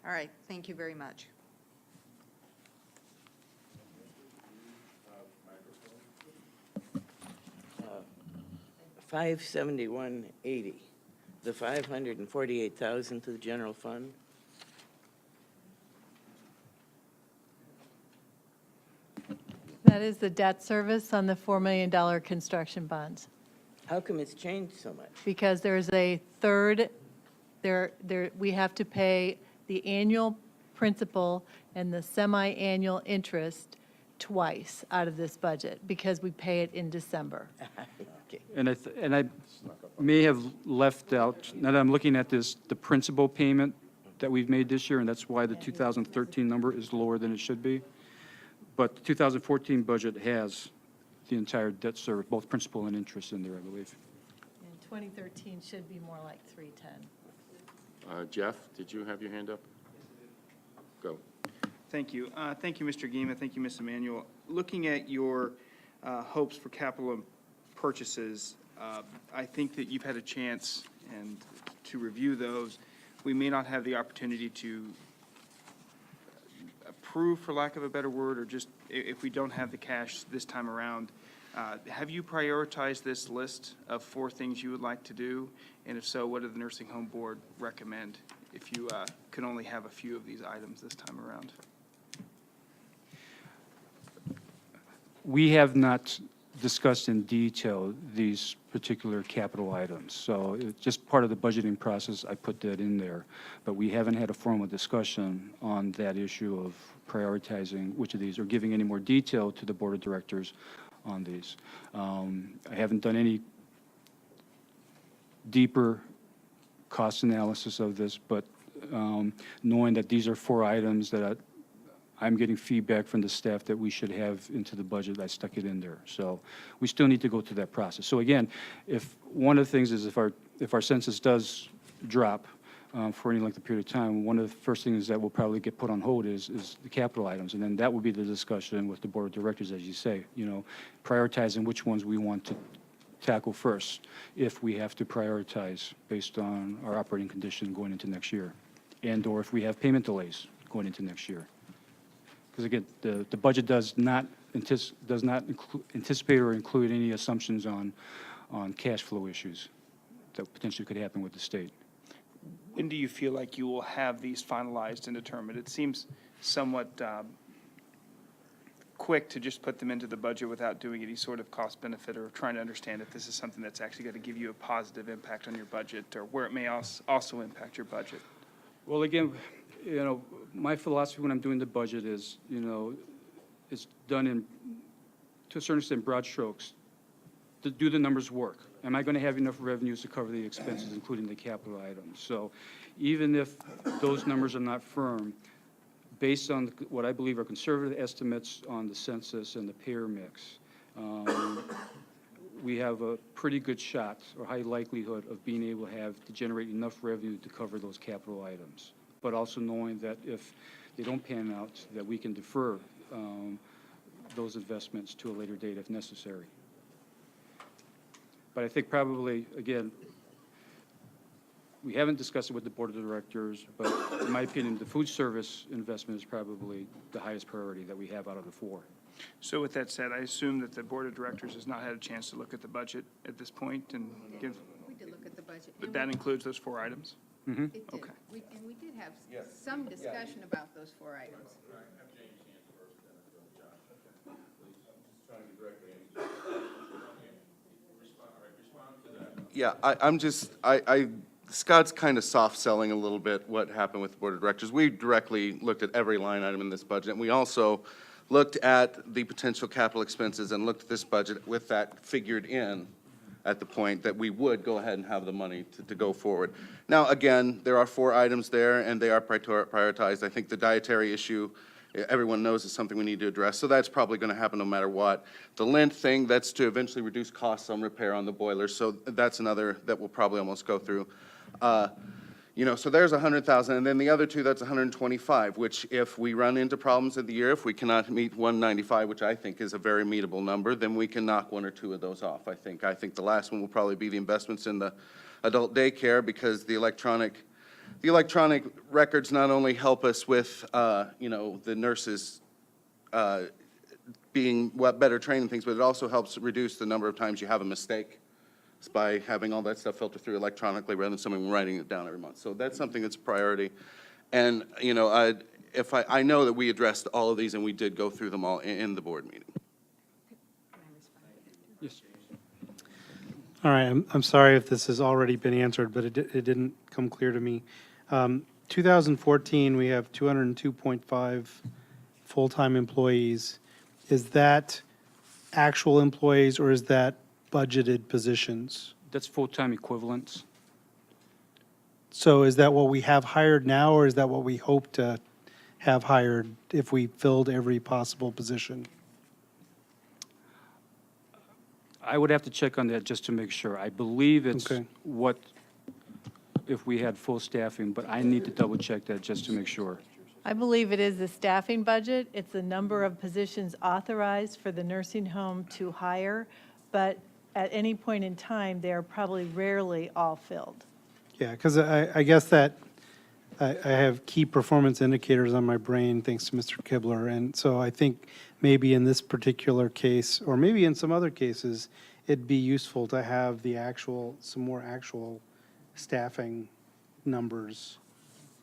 All right, thank you very much. $571.80, the $548,000 to the general fund. That is the debt service on the $4 million construction bonds. How come it's changed so much? Because there's a third, we have to pay the annual principal and the semi-annual interest twice out of this budget because we pay it in December. And I may have left out, now that I'm looking at this, the principal payment that we've made this year, and that's why the 2013 number is lower than it should be. But the 2014 budget has the entire debt service, both principal and interest in there, I believe. And 2013 should be more like 310. Jeff, did you have your hand up? Go. Thank you. Thank you, Mr. Gima. Thank you, Ms. Emanuel. Looking at your hopes for capital purchases, I think that you've had a chance and to review those. We may not have the opportunity to approve, for lack of a better word, or just if we don't have the cash this time around. Have you prioritized this list of 4 things you would like to do? And if so, what did the nursing home board recommend if you could only have a few of these items this time around? We have not discussed in detail these particular capital items, so it's just part of the budgeting process, I put that in there. But we haven't had a formal discussion on that issue of prioritizing which of these, or giving any more detail to the board of directors on these. I haven't done any deeper cost analysis of this, but knowing that these are 4 items that I'm getting feedback from the staff that we should have into the budget, I stuck it in there. So we still need to go through that process. So again, if one of the things is if our census does drop for any length of period of time, one of the first things that will probably get put on hold is the capital items. And then that will be the discussion with the board of directors, as you say, prioritizing which ones we want to tackle first if we have to prioritize based on our operating condition going into next year, and or if we have payment delays going into next year. Because again, the budget does not anticipate or include any assumptions on cash flow issues that potentially could happen with the state. When do you feel like you will have these finalized and determined? It seems somewhat quick to just put them into the budget without doing any sort of cost benefit or trying to understand if this is something that's actually going to give you a positive impact on your budget or where it may also impact your budget. Well, again, my philosophy when I'm doing the budget is, it's done to a certain extent, broad strokes. To do the numbers work? Am I going to have enough revenues to cover the expenses, including the capital items? So even if those numbers are not firm, based on what I believe are conservative estimates on the census and the payer mix, we have a pretty good shot or high likelihood of being able to generate enough revenue to cover those capital items. But also knowing that if they don't pan out, that we can defer those investments to a later date if necessary. But I think probably, again, we haven't discussed it with the board of directors, but in my opinion, the food service investment is probably the highest priority that we have out of the 4. So with that said, I assume that the board of directors has not had a chance to look at the budget at this point and give, We did look at the budget. but that includes those 4 items? It did. Okay. And we did have some discussion about those 4 items. Yeah, Scott's kind of soft selling a little bit what happened with the board of directors. We directly looked at every line item in this budget, and we also looked at the potential capital expenses and looked at this budget with that figured in at the point that we would go ahead and have the money to go forward. Now, again, there are 4 items there, and they are prioritized. I think the dietary issue, everyone knows, is something we need to address, so that's probably going to happen no matter what. The lint thing, that's to eventually reduce costs on repair on the boilers, so that's another that we'll probably almost go through. So there's 100,000, and then the other 2, that's 125, which if we run into problems in the year, if we cannot meet 195, which I think is a very meetable number, then we can knock 1 or 2 of those off, I think. I think the last one will probably be the investments in the adult daycare, because the electronic records not only help us with, the nurses being better trained and things, but it also helps reduce the number of times you have a mistake by having all that stuff filter through electronically rather than someone writing it down every month. So that's something that's a priority. And, I know that we addressed all of these and we did go through them all in the board meeting. Yes. All right, I'm sorry if this has already been answered, but it didn't come clear to me. 2014, we have 202.5 full-time employees. Is that actual employees or is that budgeted positions. That's full-time equivalents. So is that what we have hired now, or is that what we hope to have hired if we filled every possible position? I would have to check on that just to make sure. I believe it's Okay. what, if we had full staffing, but I need to double-check that just to make sure. I believe it is the staffing budget. It's the number of positions authorized for the nursing home to hire, but at any point in time, they are probably rarely all filled. Yeah, because I guess that I have key performance indicators on my brain, thanks to Mr. Kibler. And so I think maybe in this particular case, or maybe in some other cases, it'd be useful to have the some more actual staffing numbers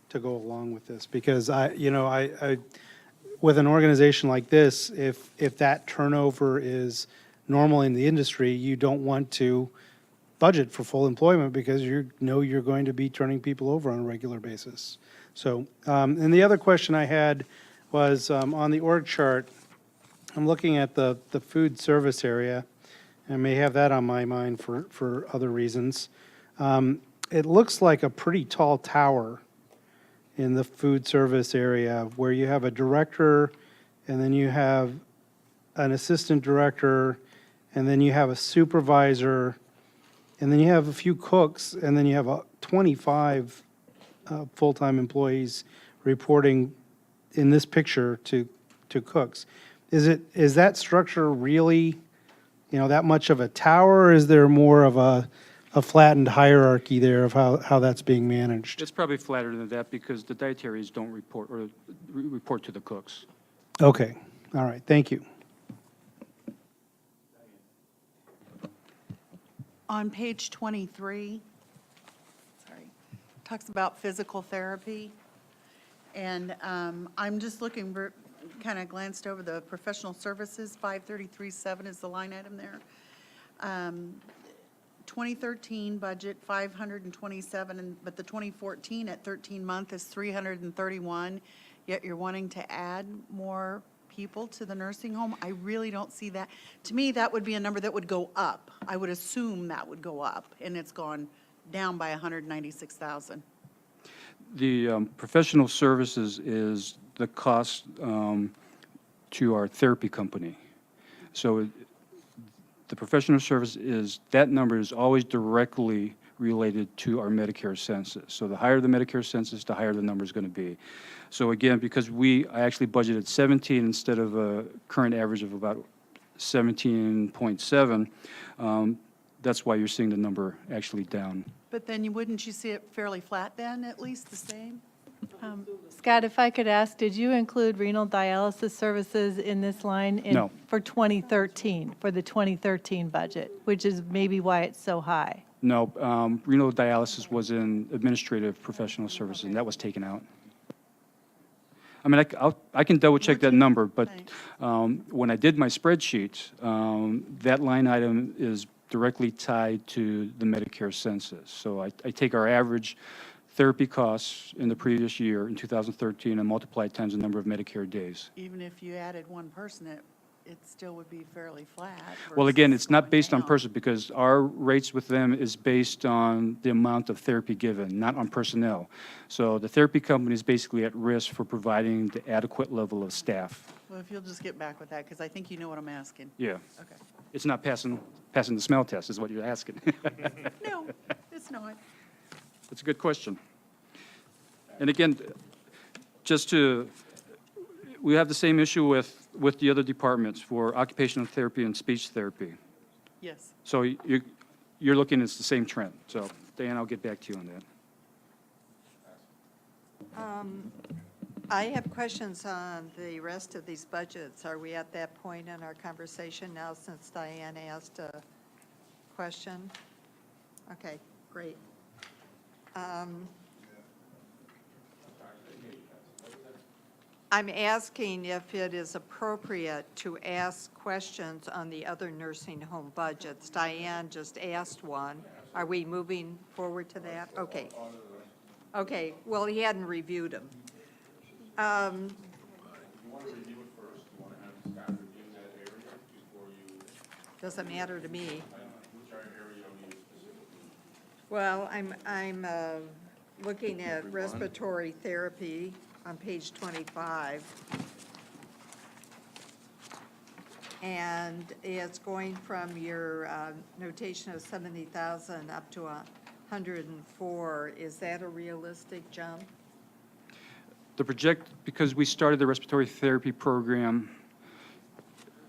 to go along with this. Because with an organization like this, if that turnover is normal in the industry, you don't want to budget for full employment because you know you're going to be turning people over on a regular basis. So, and the other question I had was on the org chart, I'm looking at the food service area. I may have that on my mind for other reasons. It looks like a pretty tall tower in the food service area where you have a director and then you have an assistant director and then you have a supervisor and then you have a few cooks and then you have 25 full-time employees reporting in this picture to cooks. Is that structure really, that much of a tower, or is there more of a flattened hierarchy there of how that's being managed? It's probably flatter than that because the dietaries don't report or report to the cooks. Okay, all right, thank you. On page 23, talks about physical therapy. And I'm just looking, kind of glanced over the professional services, 533.7 is the line item there. 2013 budget, 527, but the 2014 at 13-month is 331, yet you're wanting to add more people to the nursing home. I really don't see that. To me, that would be a number that would go up. I would assume that would go up, and it's gone down by 196,000. The professional services is the cost to our therapy company. So the professional service that number is always directly related to our Medicare census. So the higher the Medicare census, the higher the number is going to be. So again, because I actually budgeted 17 instead of a current average of about 17.7, that's why you're seeing the number actually down. But then wouldn't you see it fairly flat then, at least the same? Scott, if I could ask, did you include renal dialysis services in this line? No. For 2013, for the 2013 budget, which is maybe why it's so high? No, renal dialysis was in administrative professional services, and that was taken out. I mean, I can double check that number, but when I did my spreadsheet, that line item is directly tied to the Medicare census. So I take our average therapy costs in the previous year, in 2013, and multiply it times the number of Medicare days. Even if you added one person, it still would be fairly flat. Well, again, versus it's not going based on down. person because our rates with them is based on the amount of therapy given, not on personnel. So the therapy company is basically at risk for providing the adequate level of staff. Well, if you'll just get back with that, because I think you know what I'm asking. Yeah. Okay. It's not passing the smell test is what you're asking. No, it's not. That's a good question. And again, we have the same issue with the other departments for occupational therapy and speech therapy. Yes. So you're looking at the same trend. So Diane, I'll get back to you on that. I have questions on the rest of these budgets. Are we at that point in our conversation now since Diane asked a question? Okay, great. I'm asking if it is appropriate to ask questions on the other nursing home budgets. Diane just asked one. Are we moving forward to that? Okay. Okay, well, he hadn't reviewed them. You want to review it first? You want to have Scott review that area before you? Doesn't matter to me. Well, I'm looking at respiratory therapy on page 25. And it's going from your notation of 70,000 up to 104. Is that a realistic jump? The project, because we started the respiratory therapy program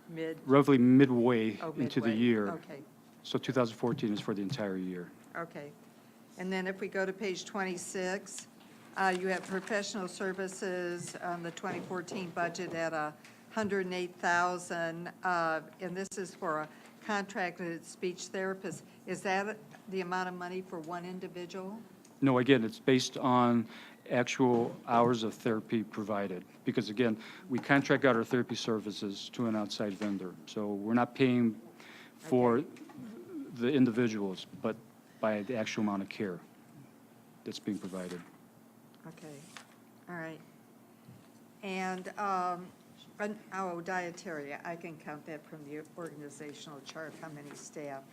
Mid? roughly midway Oh, into the midway. year. Okay, So 2014 is for the entire year. okay. And then if we go to page 26, you have professional services on the 2014 budget at 108,000, and this is for a contracted speech therapist. Is that the amount of money for one individual? No, again, it's based on actual hours of therapy provided. Because again, we contract out our therapy services to an outside vendor. So we're not paying for the individuals, but by the actual amount of care that's being provided. Okay, all right. And, dietary, I can count that from the organizational chart, how many staff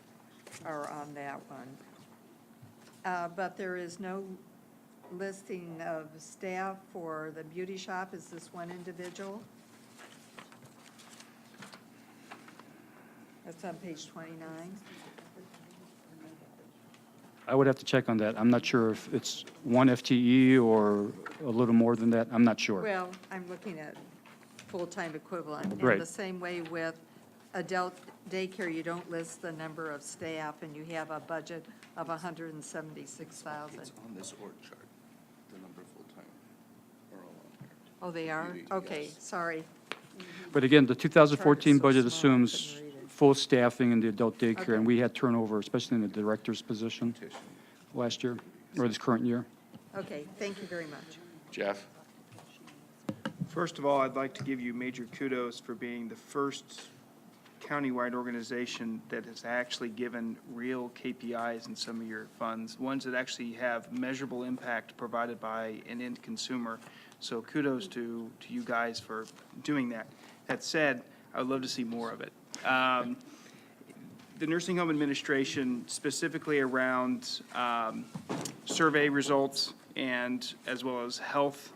are on that one. But there is no listing of staff for the beauty shop. Is this one individual? That's on page 29. I would have to check on that. I'm not sure if it's one FTE or a little more than that. I'm not sure. Well, I'm looking at full-time equivalent. Right. In the same way with adult daycare, you don't list the number of staff, and you have a budget of 176,000. It's on this org chart, the number of full-time are all on here. Oh, they are? Okay, Yes. sorry. But again, the 2014 so budget small, I assumes couldn't read it. full staffing in the adult daycare, Okay. and we had turnover, especially in the director's position last year, or this current year. Okay, thank you very much. Jeff? First of all, I'd like to give you major kudos for being the first countywide organization that has actually given real KPIs in some of your funds, ones that actually have measurable impact provided by an end consumer. So kudos to you guys for doing that. That said, I would love to see more of it. The nursing home administration, specifically around survey results and as well as health,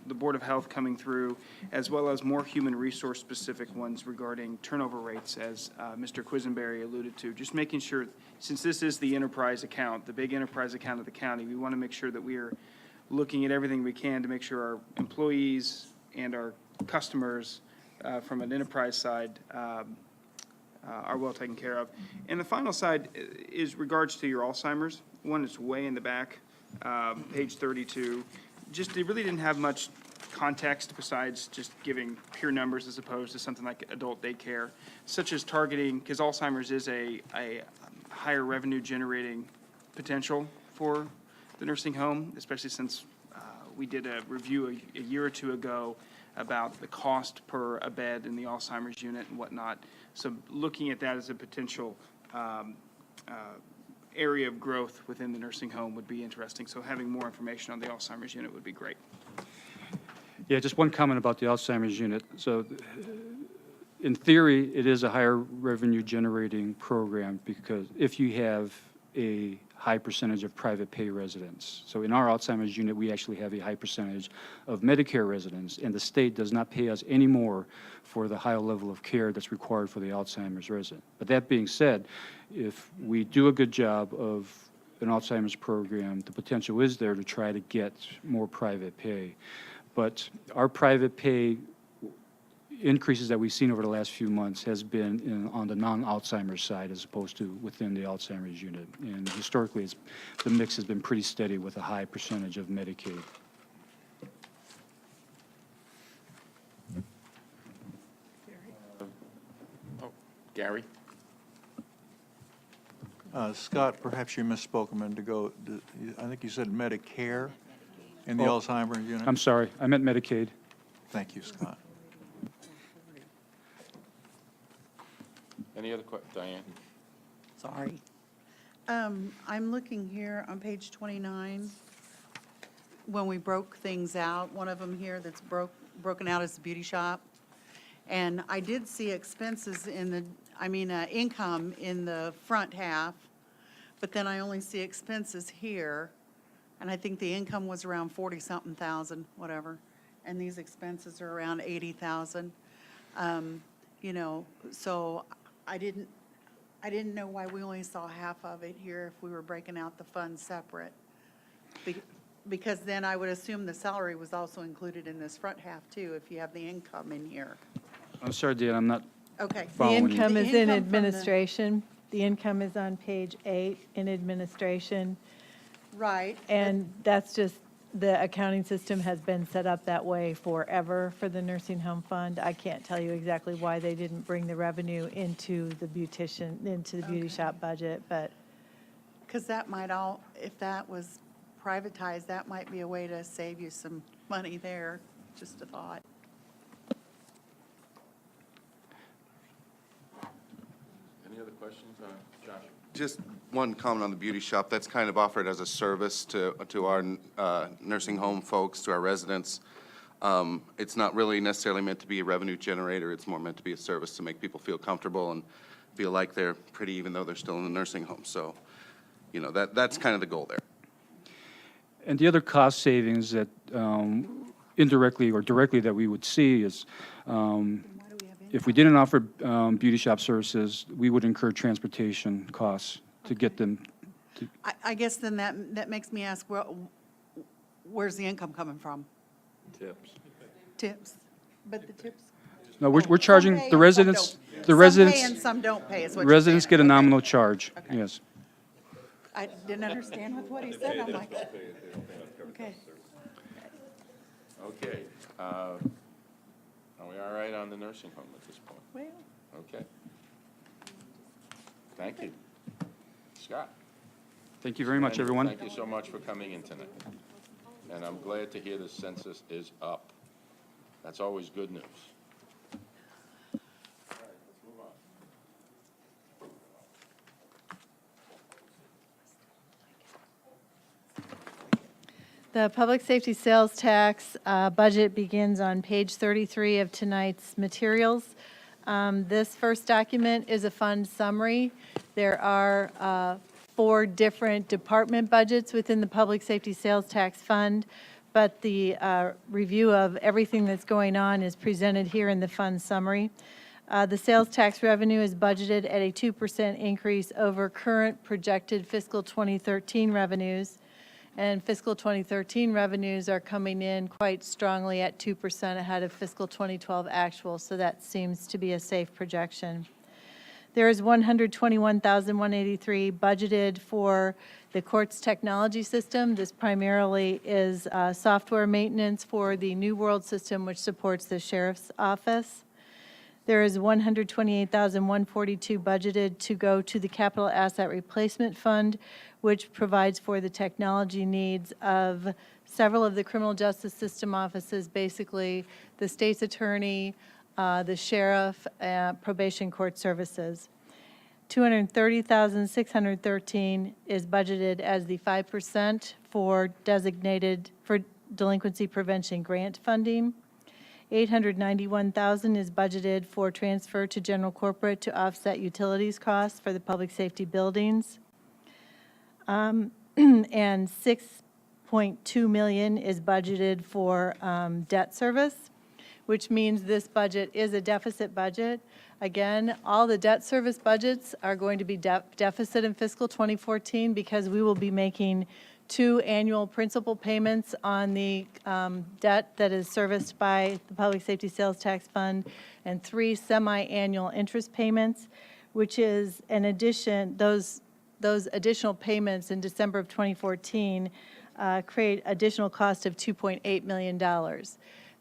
the Board of Health coming through, as well as more human resource specific ones regarding turnover rates, as Mr. Quisenberry alluded to. Just making sure, since this is the enterprise account, the big enterprise account of the county, we want to make sure that we are looking at everything we can to make sure our employees and our customers from an enterprise side are well taken care of. And the final side is regards to your Alzheimer's. One is way in the back, page 32. Just, they really didn't have much context besides just giving pure numbers as opposed to something like adult daycare, such as targeting, because Alzheimer's is a higher revenue generating potential for the nursing home, especially since we did a review a year or two ago about the cost per a bed in the Alzheimer's unit and whatnot. So looking at that as a potential area of growth within the nursing home would be interesting. So having more information on the Alzheimer's unit would be great. Yeah, just one comment about the Alzheimer's unit. So in theory, it is a higher revenue generating program because if you have a high percentage of private pay residents. So in our Alzheimer's unit, we actually have a high percentage of Medicare residents, and the state does not pay us any more for the high level of care that's required for the Alzheimer's resident. But that being said, if we do a good job of an Alzheimer's program, the potential is there to try to get more private pay. But our private pay increases that we've seen over the last few months has been on the non-Alzheimer's side as opposed to within the Alzheimer's unit. And historically, the mix has been pretty steady with a high percentage of Medicaid. Gary? Scott, perhaps you misspoke a minute ago. I think you said Medicare in the Oh, Alzheimer's unit? I'm sorry, I meant Medicaid. Thank you, Scott. Any other questions? Diane? Sorry. I'm looking here on page 29, when we broke things out, one of them here that's broken out is the beauty shop. And I did see expenses in the, income in the front half, but then I only see expenses here. And I think the income was around 40-something thousand, whatever. And these expenses are around 80,000. You know, so I didn't know why we only saw half of it here if we were breaking out the funds separate. Because then I would assume the salary was also included in this front half too, if you have the income in here. I'm sorry, Dan, I'm not Okay. The following you. income The is in income from the- administration. The income is on page 8 in administration. Right. And that's just, the accounting system has been set up that way forever for the nursing home fund. I can't tell you exactly why they didn't bring the revenue into the beautician, into the beauty shop budget, but Because that might all, if that was privatized, that might be a way to save you some money there, just a thought. Any other questions, Josh? Just one comment on the beauty shop. That's kind of offered as a service to our nursing home folks, to our residents. It's not really necessarily meant to be a revenue generator. It's more meant to be a service to make people feel comfortable and feel like they're pretty even though they're still in the nursing home. So, you know, that's kind of the goal there. And the other cost savings that indirectly or directly that we would see is if we didn't offer beauty shop services, we would incur transportation costs to get them. I guess then that makes me ask, well, where's the income coming from? Tips. Tips. But the tips? No, we're Some charging pay the and residents, some don't. the residents. Some pay and some don't pay, is what you're Residents saying. get a Okay. nominal charge, Okay. yes. I didn't understand with what he said. I'm like, okay. Okay. Are we all right on the nursing home at this point? Well, Okay. Thank you. Scott? Thank you very much, Randy, everyone. Thank you so much for coming in tonight. And I'm glad to hear the census is up. That's always good news. All right, let's move on. the public safety sales tax budget begins on page 33 of tonight's materials. This first document is a fund summary. There are 4 different department budgets within the public safety sales tax fund, but the review of everything that's going on is presented here in the fund summary. The sales tax revenue is budgeted at a 2% increase over current projected fiscal 2013 revenues. And fiscal 2013 revenues are coming in quite strongly at 2% ahead of fiscal 2012 actual, so that seems to be a safe projection. There is $121,183 budgeted for the court's technology system. This primarily is software maintenance for the New World system, which supports the sheriff's office. There is $128,142 budgeted to go to the Capital Asset Replacement Fund, which provides for the technology needs of several of the criminal justice system offices, basically the state's attorney, the sheriff, probation court services. $230,613 is budgeted as the 5% for delinquency prevention grant funding. $891,000 is budgeted for transfer to general corporate to offset utilities costs for the public safety buildings. And $6.2 million is budgeted for debt service, which means this budget is a deficit budget. Again, all the debt service budgets are going to be deficit in fiscal 2014 because we will be making 2 annual principal payments on the debt that is serviced by the Public Safety Sales Tax Fund and 3 semi-annual interest payments, which is in addition, those additional payments in December of 2014 create additional cost of $2.8 million.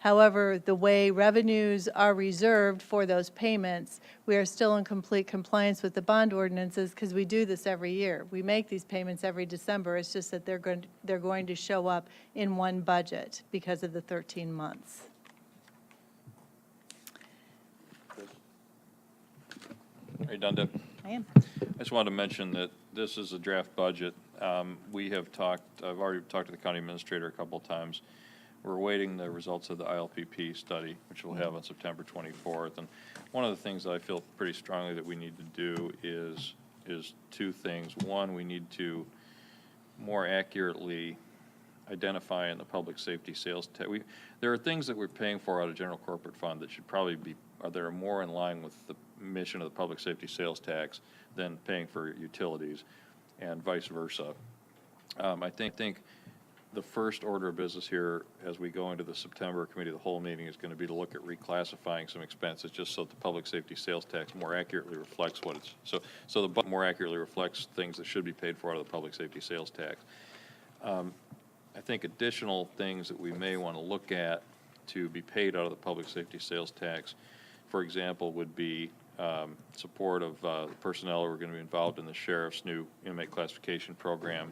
However, the way revenues are reserved for those payments, we are still in complete compliance with the bond ordinances because we do this every year. We make these payments every December. It's just that they're going to show up in one budget because of the 13 months. Are you done, Deb? I am. I just wanted to mention that this is a draft budget. We have talked, I've already talked to the county administrator a couple of times. we're awaiting the results of the ILPP study, which we'll have on September 24th. And one of the things that I feel pretty strongly that we need to do is two things. One, we need to more accurately identify in the public safety sales tax. There are things that we're paying for out of general corporate fund that should probably be, that are more in line with the mission of the public safety sales tax than paying for utilities, and vice versa. I think the first order of business here, as we go into the September committee of the whole meeting, is going to be to look at reclassifying some expenses, just so that the public safety sales tax more accurately reflects what it's, so the budget more accurately reflects things that should be paid for out of the public safety sales tax. I think additional things that we may want to look at to be paid out of the public safety sales tax, for example, would be support of personnel who are going to be involved in the sheriff's new inmate classification program.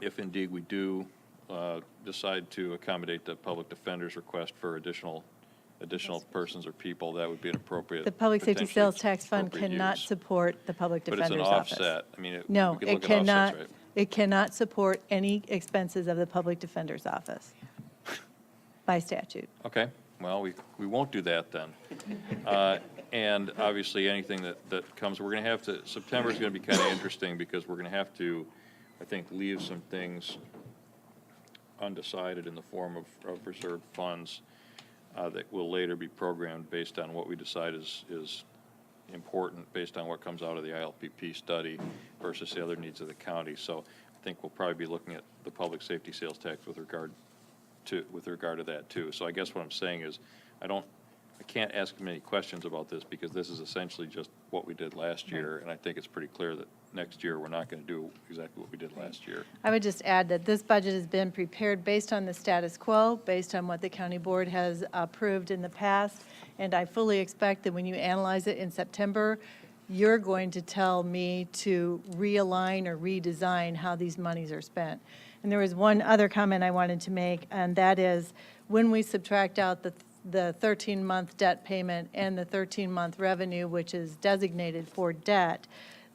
If indeed we do decide to accommodate the public defender's request for additional persons or people, that would be an appropriate. The Public Safety potentially Sales Tax Fund appropriate cannot use. support the Public But it's Defender's an Office. offset. I mean, No, we could it look at offsets, cannot, right? it cannot support any expenses of the Public Defender's Office by statute. Okay, well, we won't do that then. And obviously, anything that comes, we're going to have to, September is going to be kind of interesting, because we're going to have to, I think, leave some things undecided in the form of reserved funds that will later be programmed based on what we decide is important, based on what comes out of the ILPP study versus the other needs of the county. So I think we'll probably be looking at the public safety sales tax with regard to that too. So I guess what I'm saying is, I can't ask many questions about this, because this is essentially just what we did last year, and I think it's pretty clear that next year we're not going to do exactly what we did last year. I would just add that this budget has been prepared based on the status quo, based on what the county board has approved in the past, and I fully expect that when you analyze it in September, you're going to tell me to realign or redesign how these monies are spent. And there was one other comment I wanted to make, and that is, when we subtract out the 13-month debt payment and the 13-month revenue, which is designated for debt,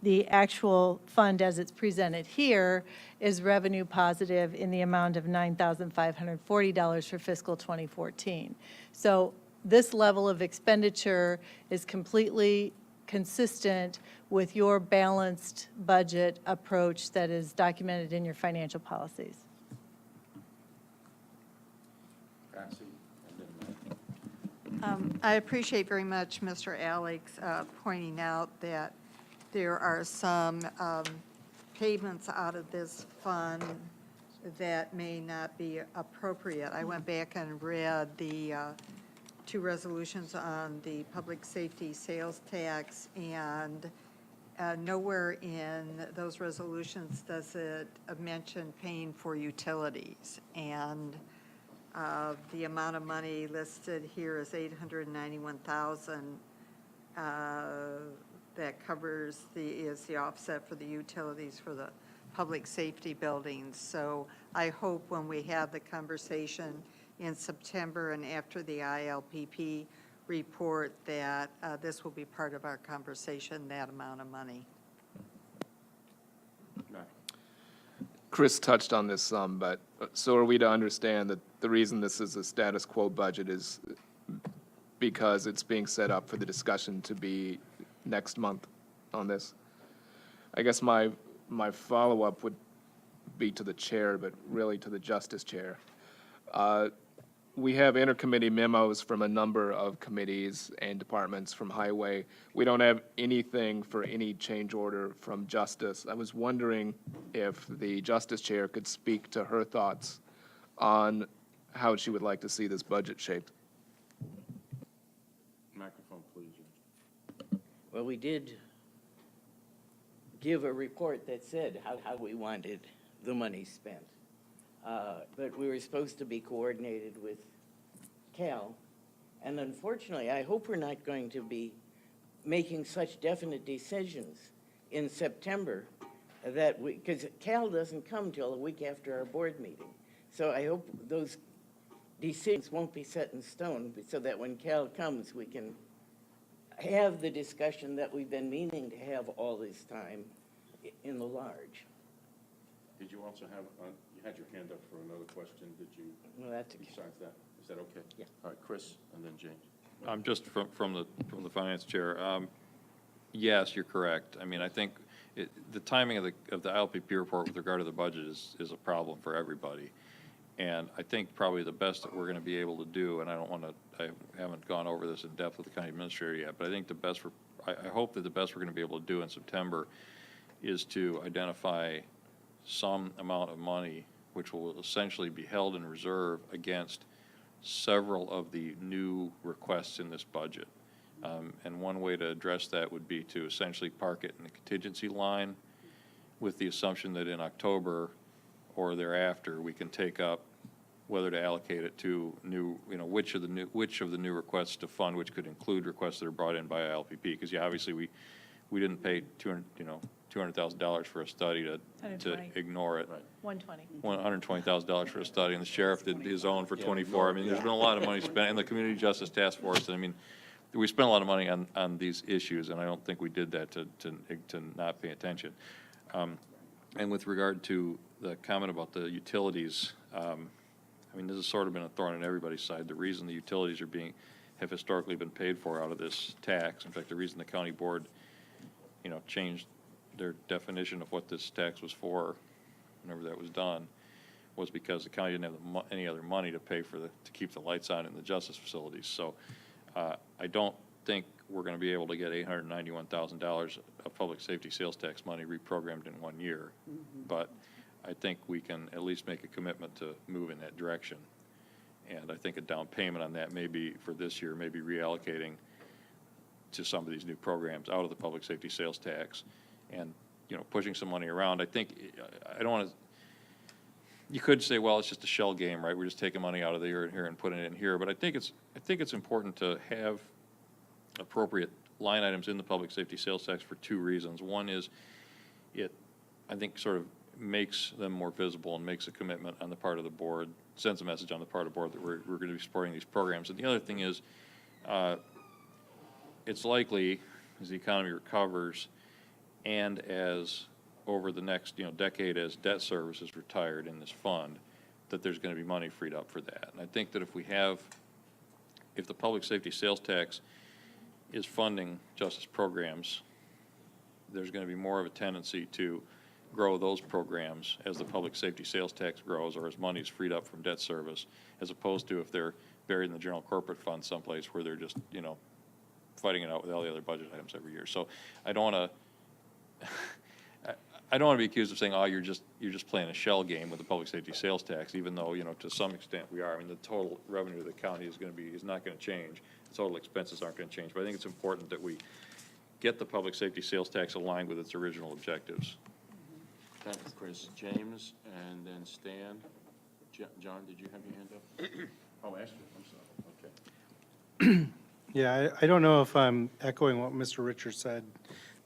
the actual fund as it's presented here is revenue positive in the amount of $9,540 for fiscal 2014. So this level of expenditure is completely consistent with your balanced budget approach that is documented in your financial policies. I appreciate very much Mr. Alex pointing out that there are some payments out of this fund that may not be appropriate. I went back and read the two resolutions on the public safety sales tax, and nowhere in those resolutions does it mention paying for utilities. And the amount of money listed here is $891,000. That covers is the offset for the utilities for the public safety buildings. So I hope when we have the conversation in September and after the ILPP report that this will be part of our conversation, that amount of money. Chris touched on this some, but so are we to understand that the reason this is a status quo budget is because it's being set up for the discussion to be next month on this? I guess my follow-up would be to the chair, but really to the justice chair. We have intercommittee memos from a number of committees and departments from highway. We don't have anything for any change order from justice. I was wondering if the justice chair could speak to her thoughts on how she would like to see this budget shaped. Microphone, please. Well, we did give a report that said how we wanted the money spent. But we were supposed to be coordinated with Cal. And unfortunately, I hope we're not going to be making such definite decisions in September that because Cal doesn't come till a week after our board meeting. So I hope those decisions won't be set in stone so that when Cal comes, we can have the discussion that we've been meaning to have all this time in the large. Did you also have, You had your hand up for another question. Did you, No, that's okay. besides that? Is that okay? Yeah. All right, Chris, and then James. Just from the finance chair, yes, you're correct. I mean, I think the timing of the ILPP report with regard to the budget is a problem for everybody. And I think probably the best that we're going to be able to do, and I haven't gone over this in depth with the county administrator yet, but I think I hope that the best we're going to be able to do in September is to identify some amount of money which will essentially be held in reserve against several of the new requests in this budget. And one way to address that would be to essentially park it in the contingency line with the assumption that in October or thereafter, we can take up whether to allocate it to new, which of the new requests to fund, which could include requests that are brought in by ILPP. Because obviously we didn't pay $200,000 for a study to 120. ignore it. 120. $120,000 for a study, and the sheriff did his own for 24. I mean, there's been a lot of money spent, and the Community Justice Task Force, and I mean, we spent a lot of money on these issues, and I don't think we did that to not pay attention. And with regard to the comment about the utilities, I mean, this has sort of been a thorn on everybody's side. The reason the utilities have historically been paid for out of this tax, in fact, the reason the county board, changed their definition of what this tax was for, whenever that was done, was because the county didn't have any other money to pay to keep the lights on in the justice facilities. So I don't think we're going to be able to get $891,000 of public safety sales tax money reprogrammed in 1 year. But I think we can at least make a commitment to move in that direction. And I think a down payment on that maybe for this year, maybe reallocating to some of these new programs out of the public safety sales tax and, pushing some money around. I think, I don't want to, you could say, well, it's just a shell game, right? We're just taking money out of here and putting it in here. But I think it's important to have appropriate line items in the public safety sales tax for two reasons. One is I think, sort of makes them more visible and makes a commitment on the part of the board, sends a message on the part of the board that we're going to be supporting these programs. And the other thing is, it's likely, as the economy recovers and as over the next decade as debt service is retired in this fund, that there's going to be money freed up for that. And I think that if the public safety sales tax is funding justice programs, there's going to be more of a tendency to grow those programs as the public safety sales tax grows or as money is freed up from debt service, as opposed to if they're buried in the general corporate fund someplace where they're just, fighting it out with all the other budget items every year. So I don't want to be accused of saying, oh, you're just playing a shell game with the public safety sales tax, even though, to some extent we are. I mean, the total revenue of the county is not going to change. The total expenses aren't going to change. But I think it's important that we get the public safety sales tax aligned with its original objectives. Thank you, Chris. James, and then Stan. John, did you have your hand up? Oh, Astrid, I'm sorry. Okay. Yeah, I don't know if I'm echoing what Mr. Richards said,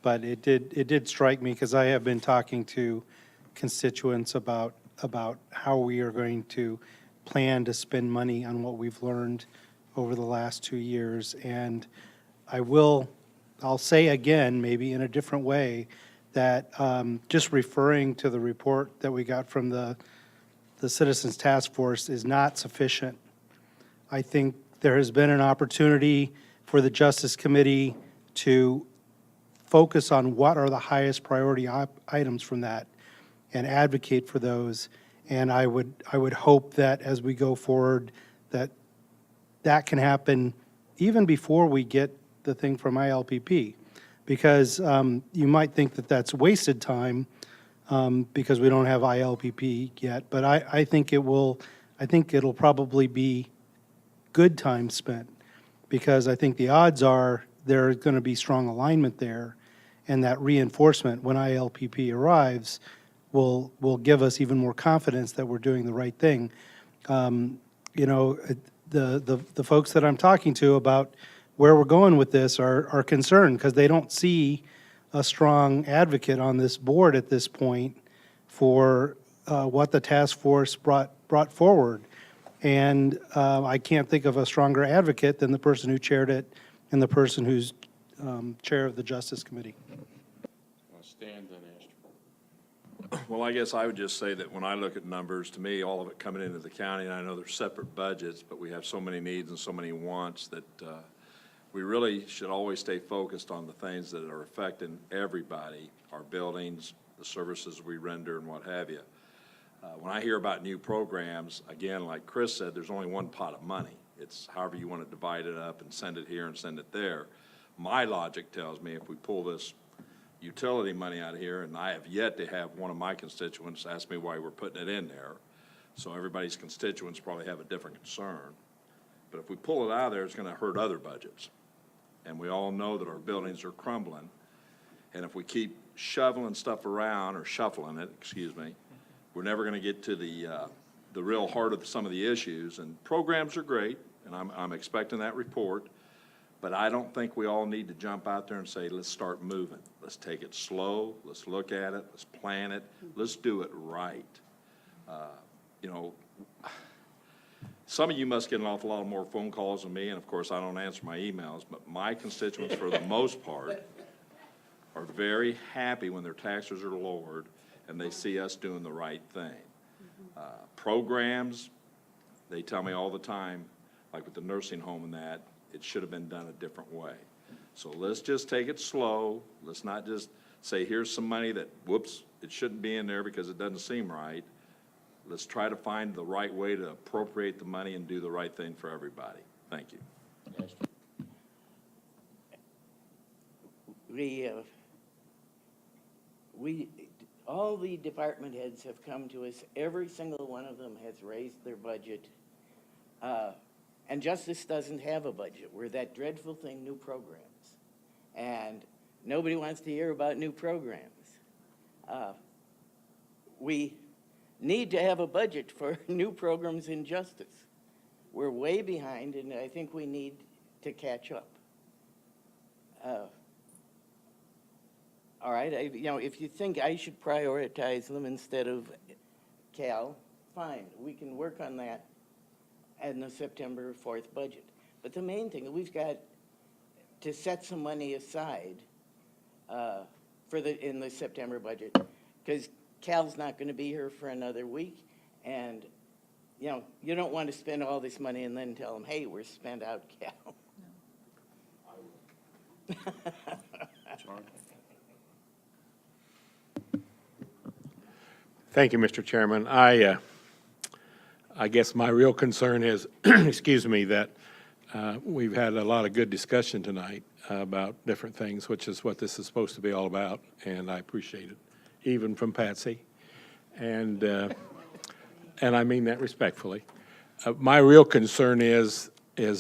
but it did strike me because I have been talking to constituents about how we are going to plan to spend money on what we've learned over the last 2 years. And I'll say again, maybe in a different way, that just referring to the report that we got from the Citizens Task Force is not sufficient. I think there has been an opportunity for the Justice Committee to focus on what are the highest priority items from that and advocate for those. And I would hope that as we go forward, that can happen even before we get the thing from ILPP. Because you might think that that's wasted time because we don't have ILPP yet, but I think it'll probably be good time spent, because I think the odds are there's going to be strong alignment there, and that reinforcement when ILPP arrives will give us even more confidence that we're doing the right thing. The folks that I'm talking to about where we're going with this are concerned because they don't see a strong advocate on this board at this point for what the task force brought forward. And I can't think of a stronger advocate than the person who chaired it and the person who's chair of the Justice Committee. Stan, then Well, I guess I would just say that when I look at numbers, to me, all of it coming into the county, and I know they're separate budgets, but we have so many needs and so many wants that we really should always stay focused on the things that are affecting everybody, our buildings, the services we render, and what have you. When I hear about new programs, again, like Chris said, there's only one pot of money. It's however you want to divide it up and send it here and send it there. My logic tells me if we pull this utility money out of here, and I have yet to have one of my constituents ask me why we're putting it in there, so everybody's constituents probably have a different concern. But if we pull it out of there, it's going to hurt other budgets. And we all know that our buildings are crumbling. And if we keep shoveling stuff around, or shuffling it, excuse me, we're never going to get to the real heart of some of the issues. And programs are great, and I'm expecting that report. But I don't think we all need to jump out there and say, let's start moving. Let's take it slow. Let's look at it. Let's plan it. Let's do it right. You know, some of you must get an awful lot more phone calls than me, and of course, I don't answer my emails, but my constituents, for the most part, are very happy when their taxes are lowered and they see us doing the right thing. Programs, they tell me all the time, like with the nursing home and that, it should have been done a different way. So let's just take it slow. Let's not just say, here's some money that, whoops, it shouldn't be in there because it doesn't seem right. Let's try to find the right way to appropriate the money and do the right thing for everybody. Thank you. All the department heads have come to us. Every single one of them has raised their budget. And Justice doesn't have a budget. We're that dreadful thing, new programs. And nobody wants to hear about new programs. We need to have a budget for new programs in Justice. We're way behind, and I think we need to catch up. All right, if you think I should prioritize them instead of Cal, fine. We can work on that in the September 4th budget. But the main thing, we've got to set some money aside in the September budget, because Cal's not going to be here for another week, and you don't want to spend all this money and then tell them, hey, we're spent out, Cal. No. Thank you, Mr. Chairman. I guess my real concern is, excuse me, that we've had a lot of good discussion tonight about different things, which is what this is supposed to be all about, and I appreciate it, even from Patsy. And I mean that respectfully. My real concern is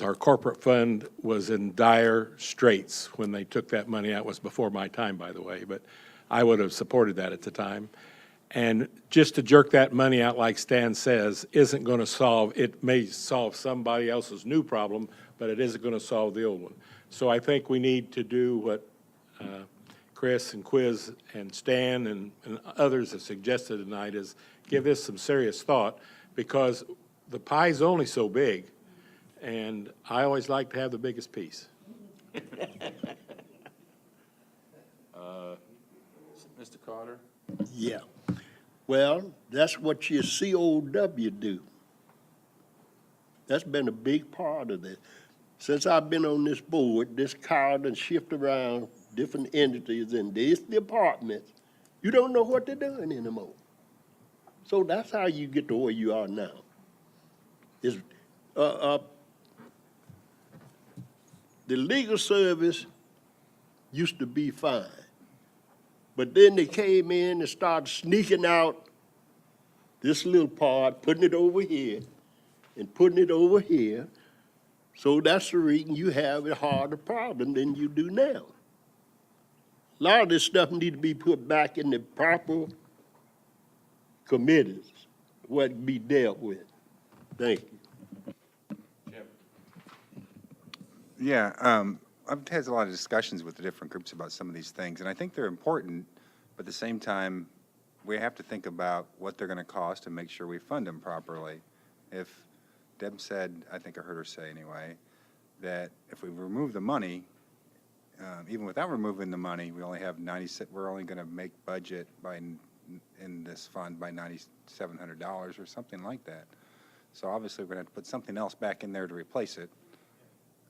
our corporate fund was in dire straits when they took that money out. It was before my time, by the way, but I would have supported that at the time. And just to jerk that money out, like Stan says, isn't going to solve, it may solve somebody else's new problem, but it isn't going to solve the old one. So I think we need to do what Chris and Quiz and Stan and others have suggested tonight, is give this some serious thought, because the pie's only so big, and I always like to have the biggest piece. Mr. Carter? Yeah. Well, that's what your COW do. That's been a big part of this. Since I've been on this board, this car done shift around different entities in these departments. You don't know what they're doing anymore. So that's how you get to where you are now. Is the legal service used to be fine. But then they came in and started sneaking out this little part, putting it over here, and putting it over here. So that's the reason you have a harder problem than you do now. A lot of this stuff need to be put back in the proper committees, where it can be dealt with. Thank you. Yeah, I've had a lot of discussions with the different groups about some of these things, and I think they're important, but at the same time, we have to think about what they're going to cost and make sure we fund them properly. If Deb said, I think I heard her say anyway, that if we remove the money, even without removing the money, we only have 96, we're only going to make budget by in this fund by $9,700 or something like that. So obviously, we're going to have to put something else back in there to replace it.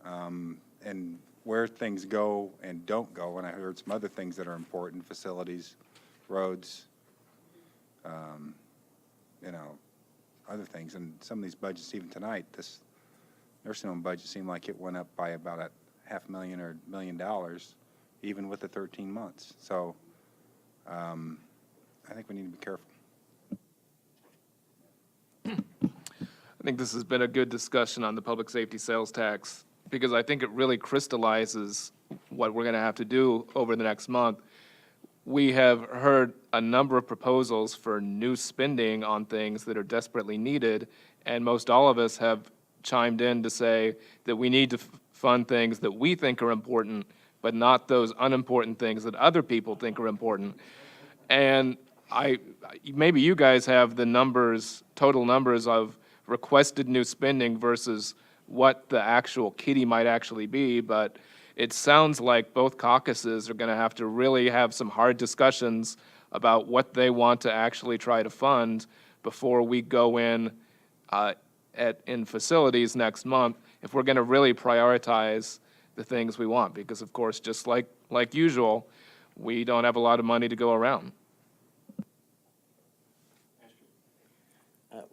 And where things go and don't go, and I heard some other things that are important, facilities, roads, you know, other things. And some of these budgets, even tonight, this nursing home budget seemed like it went up by about $500,000 or $1 million, even with the 13 months. So I think we need to be careful. I think this has been a good discussion on the public safety sales tax, because I think it really crystallizes what we're going to have to do over the next month. We have heard a number of proposals for new spending on things that are desperately needed, and most all of us have chimed in to say that we need to fund things that we think are important, but not those unimportant things that other people think are important. And maybe you guys have the numbers, total numbers of requested new spending versus what the actual kitty might actually be, but it sounds like both caucuses are going to have to really have some hard discussions about what they want to actually try to fund before we go in in facilities next month, if we're going to really prioritize the things we want, because of course, just like usual, we don't have a lot of money to go around.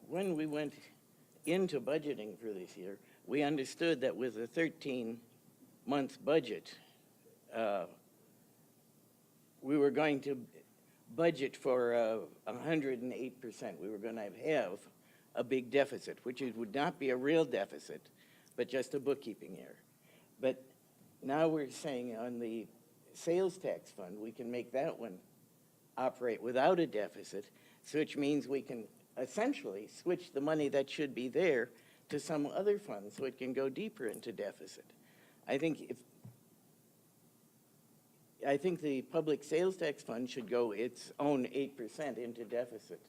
When we went into budgeting for this year, we understood that with a 13-month budget, we were going to budget for 108%. We were going to have a big deficit, which would not be a real deficit, but just a bookkeeping error. But now we're saying on the sales tax fund, we can make that one operate without a deficit, so which means we can essentially switch the money that should be there to some other fund so it can go deeper into deficit. I think the public sales tax fund should go its own 8% into deficit.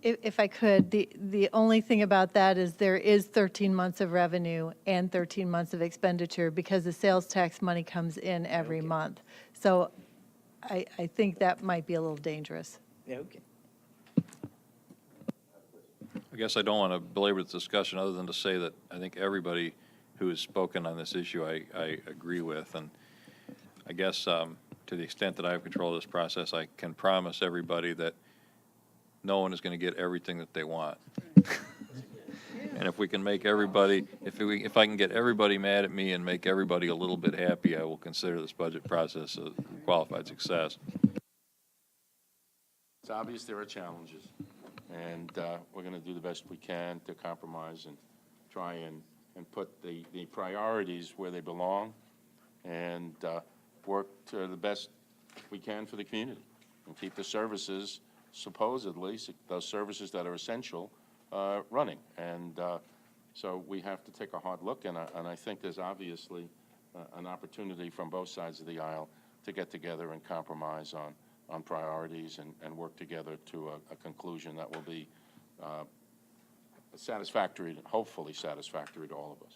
If I could, the only thing about that is there is 13 months of revenue and 13 months of expenditure because the sales tax money comes in every month. So I think that might be a little dangerous. Okay. I guess I don't want to belabor the discussion other than to say that I think everybody who has spoken on this issue I agree with. And I guess to the extent that I have control of this process, I can promise everybody that no one is going to get everything that they want. And if we can make everybody, if I can get everybody mad at me and make everybody a little bit happy, I will consider this budget process a qualified success. It's obvious there are challenges, and we're going to do the best we can to compromise and try and put the priorities where they belong and work to the best we can for the community and keep the services, supposedly, those services that are essential, running. And so we have to take a hard look, and I think there's obviously an opportunity from both sides of the aisle to get together and compromise on priorities and work together to a conclusion that will be satisfactory, hopefully satisfactory to all of us.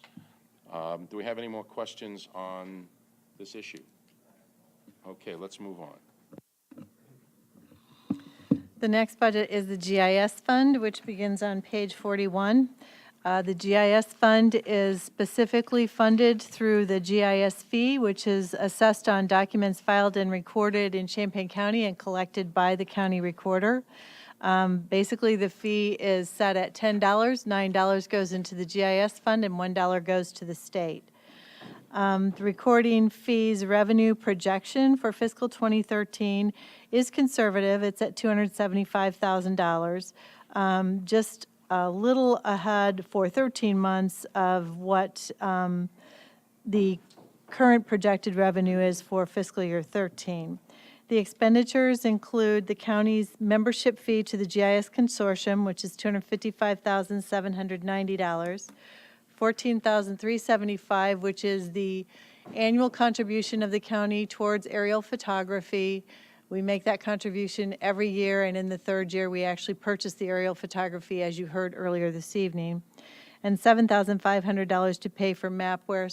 Do we have any more questions on this issue? Okay, let's move on. The next budget is the GIS fund, which begins on page 41. The GIS fund is specifically funded through the GIS fee, which is assessed on documents filed and recorded in Champaign County and collected by the county recorder. Basically, the fee is set at $10. $9 goes into the GIS fund and $1 goes to the state. The recording fees revenue projection for fiscal 2013 is conservative. It's at $275,000, just a little ahead for 13 months of what the current projected revenue is for fiscal year 13. The expenditures include the county's membership fee to the GIS Consortium, which is $255,790. $14,375, which is the annual contribution of the county towards aerial photography. We make that contribution every year, and in the third year, we actually purchase the aerial photography, as you heard earlier this evening. And $7,500 to pay for mapware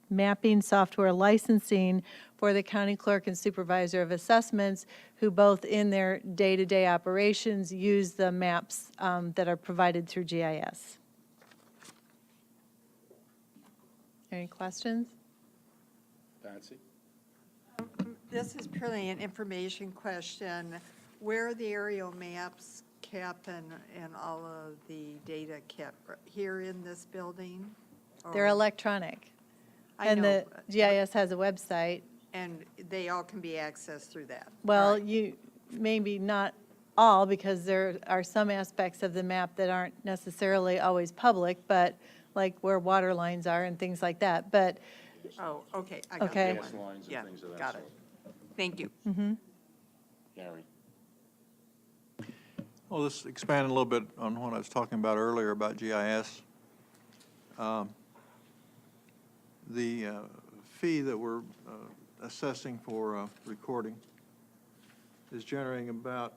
mapping software licensing for the county clerk and supervisor of assessments, who both in their day-to-day operations use the maps that are provided through GIS. Any questions? Patsy? This is purely an information question. Where are the aerial maps kept and all of the data kept? Here in this building? They're Or- electronic. I And know, the GIS has a website. and they all can be accessed through that? Well, you, maybe not all, because there are some aspects of the map that aren't necessarily always public, but like where water lines are and things like that, but, Oh, okay, I got Okay. that Gas one. lines and Yeah, things of that got sort. it. Thank you. Gary? Well, this expanding a little bit on what I was talking about earlier about GIS. The fee that we're assessing for recording is generating about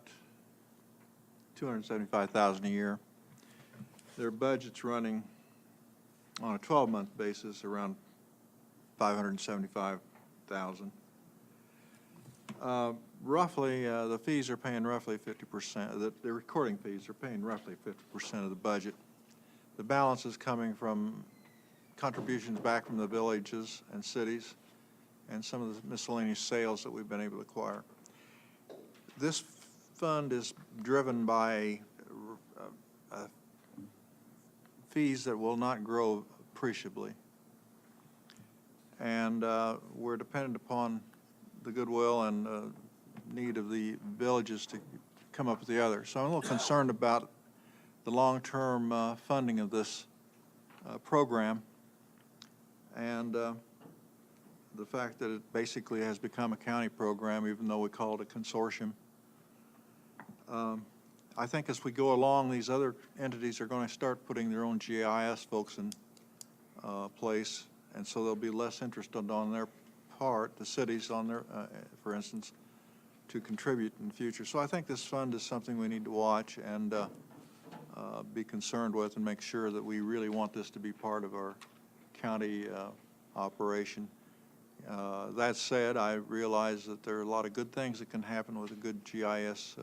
$275,000 a year. Their budget's running on a 12-month basis around $575,000. Roughly, the fees are paying roughly 50%, the recording fees are paying roughly 50% of the budget. The balance is coming from contributions back from the villages and cities and some of the miscellaneous sales that we've been able to acquire. This fund is driven by fees that will not grow appreciably. And we're dependent upon the goodwill and need of the villages to come up with the other. So I'm a little concerned about the long-term funding of this program and the fact that it basically has become a county program, even though we call it a consortium. I think as we go along, these other entities are going to start putting their own GIS folks in place, and so there'll be less interest on their part, the cities on their, for instance, to contribute in the future. So I think this fund is something we need to watch and be concerned with and make sure that we really want this to be part of our county operation. That said, I realize that there are a lot of good things that can happen with a good GIS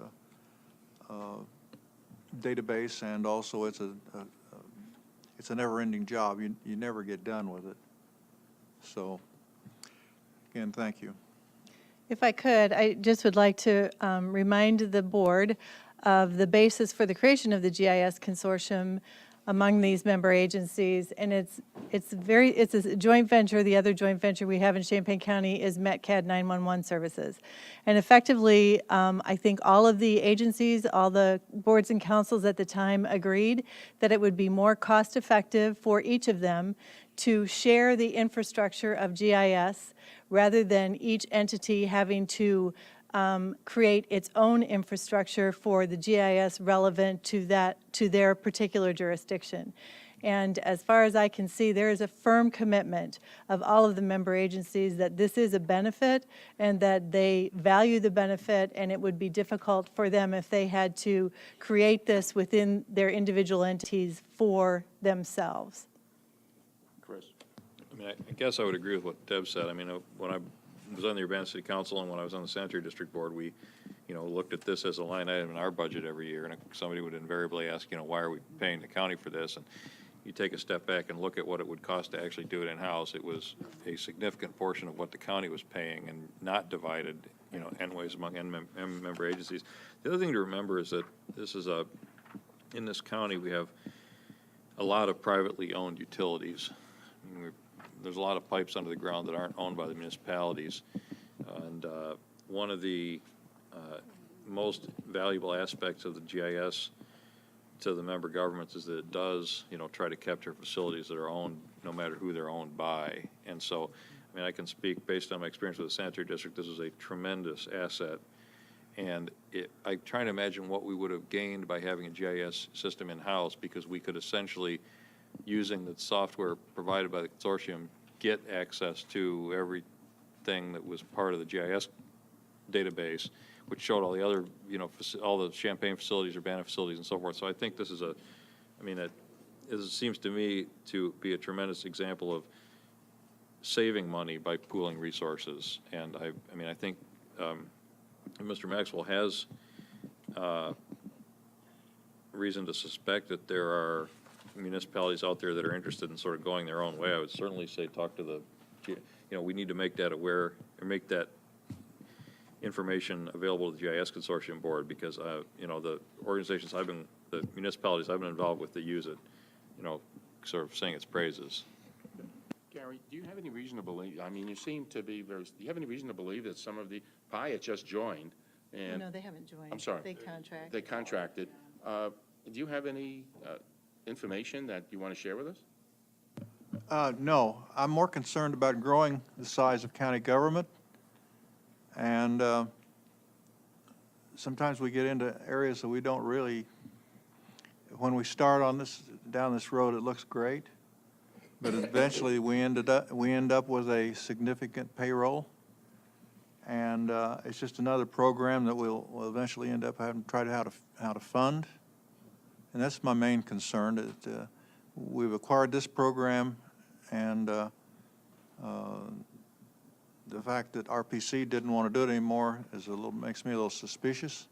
database, and also it's a never-ending job. You never get done with it. So, again, thank you. If I could, I just would like to remind the board of the basis for the creation of the GIS consortium among these member agencies, and it's a joint venture. The other joint venture we have in Champaign County is MetCAD 911 services. And effectively, I think all of the agencies, all the boards and councils at the time agreed that it would be more cost-effective for each of them to share the infrastructure of GIS rather than each entity having to create its own infrastructure for the GIS relevant to their particular jurisdiction. And as far as I can see, there is a firm commitment of all of the member agencies that this is a benefit and that they value the benefit, and it would be difficult for them if they had to create this within their individual entities for themselves. Chris? I mean, I guess I would agree with what Deb said. I mean, when I was on the Urbana City Council and when I was on the Sanitary District Board, we, looked at this as a line item in our budget every year, and somebody would invariably ask, why are we paying the county for this? And you take a step back and look at what it would cost to actually do it in-house. It was a significant portion of what the county was paying and not divided, endways among member agencies. The other thing to remember is that this is in this county, we have a lot of privately owned utilities. I mean, there's a lot of pipes under the ground that aren't owned by the municipalities. And one of the most valuable aspects of the GIS to the member governments is that it does, try to capture facilities that are owned, no matter who they're owned by. And so, I mean, I can speak based on my experience with the Sanitary District, this is a tremendous asset. And I'm trying to imagine what we would have gained by having a GIS system in-house, because we could essentially, using the software provided by the consortium, get access to everything that was part of the GIS database, which showed all the other, all the Champaign facilities, Urbana facilities, and so forth. So I think this is it seems to me to be a tremendous example of saving money by pooling resources. And I mean, I think Mr. Maxwell has reason to suspect that there are municipalities out there that are interested in sort of going their own way. I would certainly say talk to we need to make that aware, or make that information available to the GIS Consortium Board, because, the organizations the municipalities I've been involved with that use it, sort of sing its praises. Gary, do you have any reason to believe, I mean, you seem to be do you have any reason to believe that some of the, PI had just joined, and... No, they haven't joined. I'm sorry. They contract. They contracted. Do you have any information that you want to share with us? No, I'm more concerned about growing the size of county government. And sometimes we get into areas that we don't really, when we start on down this road, it looks great. But eventually we end up with a significant payroll. And it's just another program that we'll eventually end up having to try to how to fund. And that's my main concern, that we've acquired this program, and the fact that RPC didn't want to do it anymore makes me a little suspicious.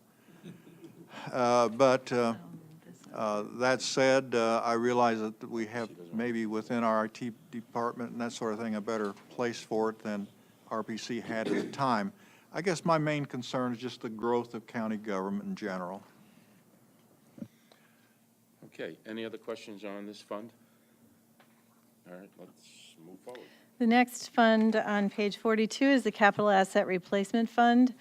But that said, I realize that we have maybe within our IT department and that sort of thing a better place for it than RPC had at the time. I guess my main concern is just the growth of county government in general. Okay, any other questions on this fund? All right, let's move forward. The next fund on page 42 is the Capital Asset Replacement Fund.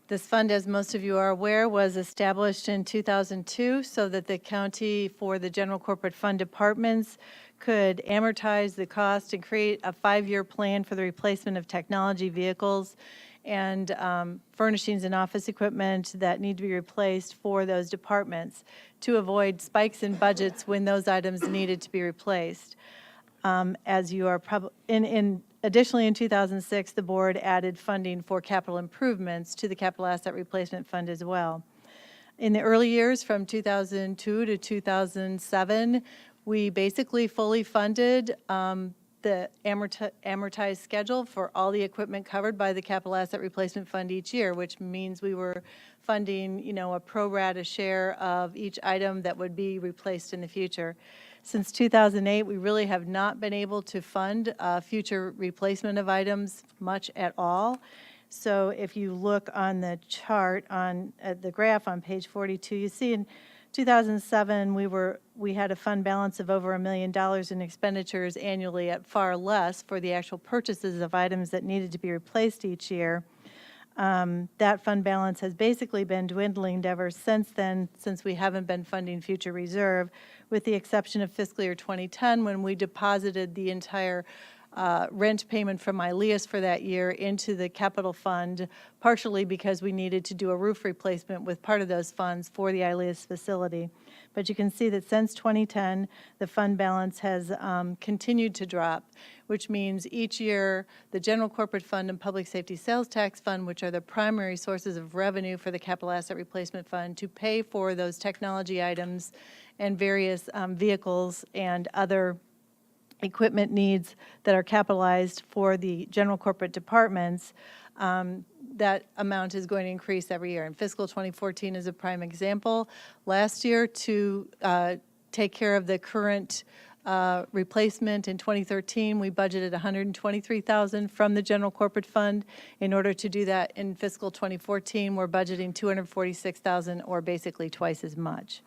This fund, as most of you are aware, was established in 2002 so that the county, for the general corporate fund departments, could amortize the cost and create a 5-year plan for the replacement of technology vehicles and furnishings and office equipment that need to be replaced for those departments to avoid spikes in budgets when those items needed to be replaced. As you are additionally, in 2006, the board added funding for capital improvements to the Capital Asset Replacement Fund as well. In the early years, from 2002 to 2007, we basically fully funded the amortized schedule for all the equipment covered by the Capital Asset Replacement Fund each year, which means we were funding, a pro rata share of each item that would be replaced in the future. Since 2008, we really have not been able to fund future replacement of items much at all. So if you look on the chart at the graph on page 42, you see in 2007 we had a fund balance of over $1 million in expenditures annually, at far less for the actual purchases of items that needed to be replaced each year. That fund balance has basically been dwindling ever since then, since we haven't been funding future reserve, with the exception of fiscal year 2010, when we deposited the entire rent payment from ILEAS for that year into the capital fund, partially because we needed to do a roof replacement with part of those funds for the ILEAS facility. But you can see that since 2010, the fund balance has continued to drop, which means each year the general corporate fund and public safety sales tax fund, which are the primary sources of revenue for the capital asset replacement fund, to pay for those technology items and various vehicles and other equipment needs that are capitalized for the general corporate departments, that amount is going to increase every year. And fiscal 2014 is a prime example. Last year, to take care of the current replacement in 2013, we budgeted $123,000 from the general corporate fund. In order to do that in fiscal 2014, we're budgeting $246,000, or basically twice as much.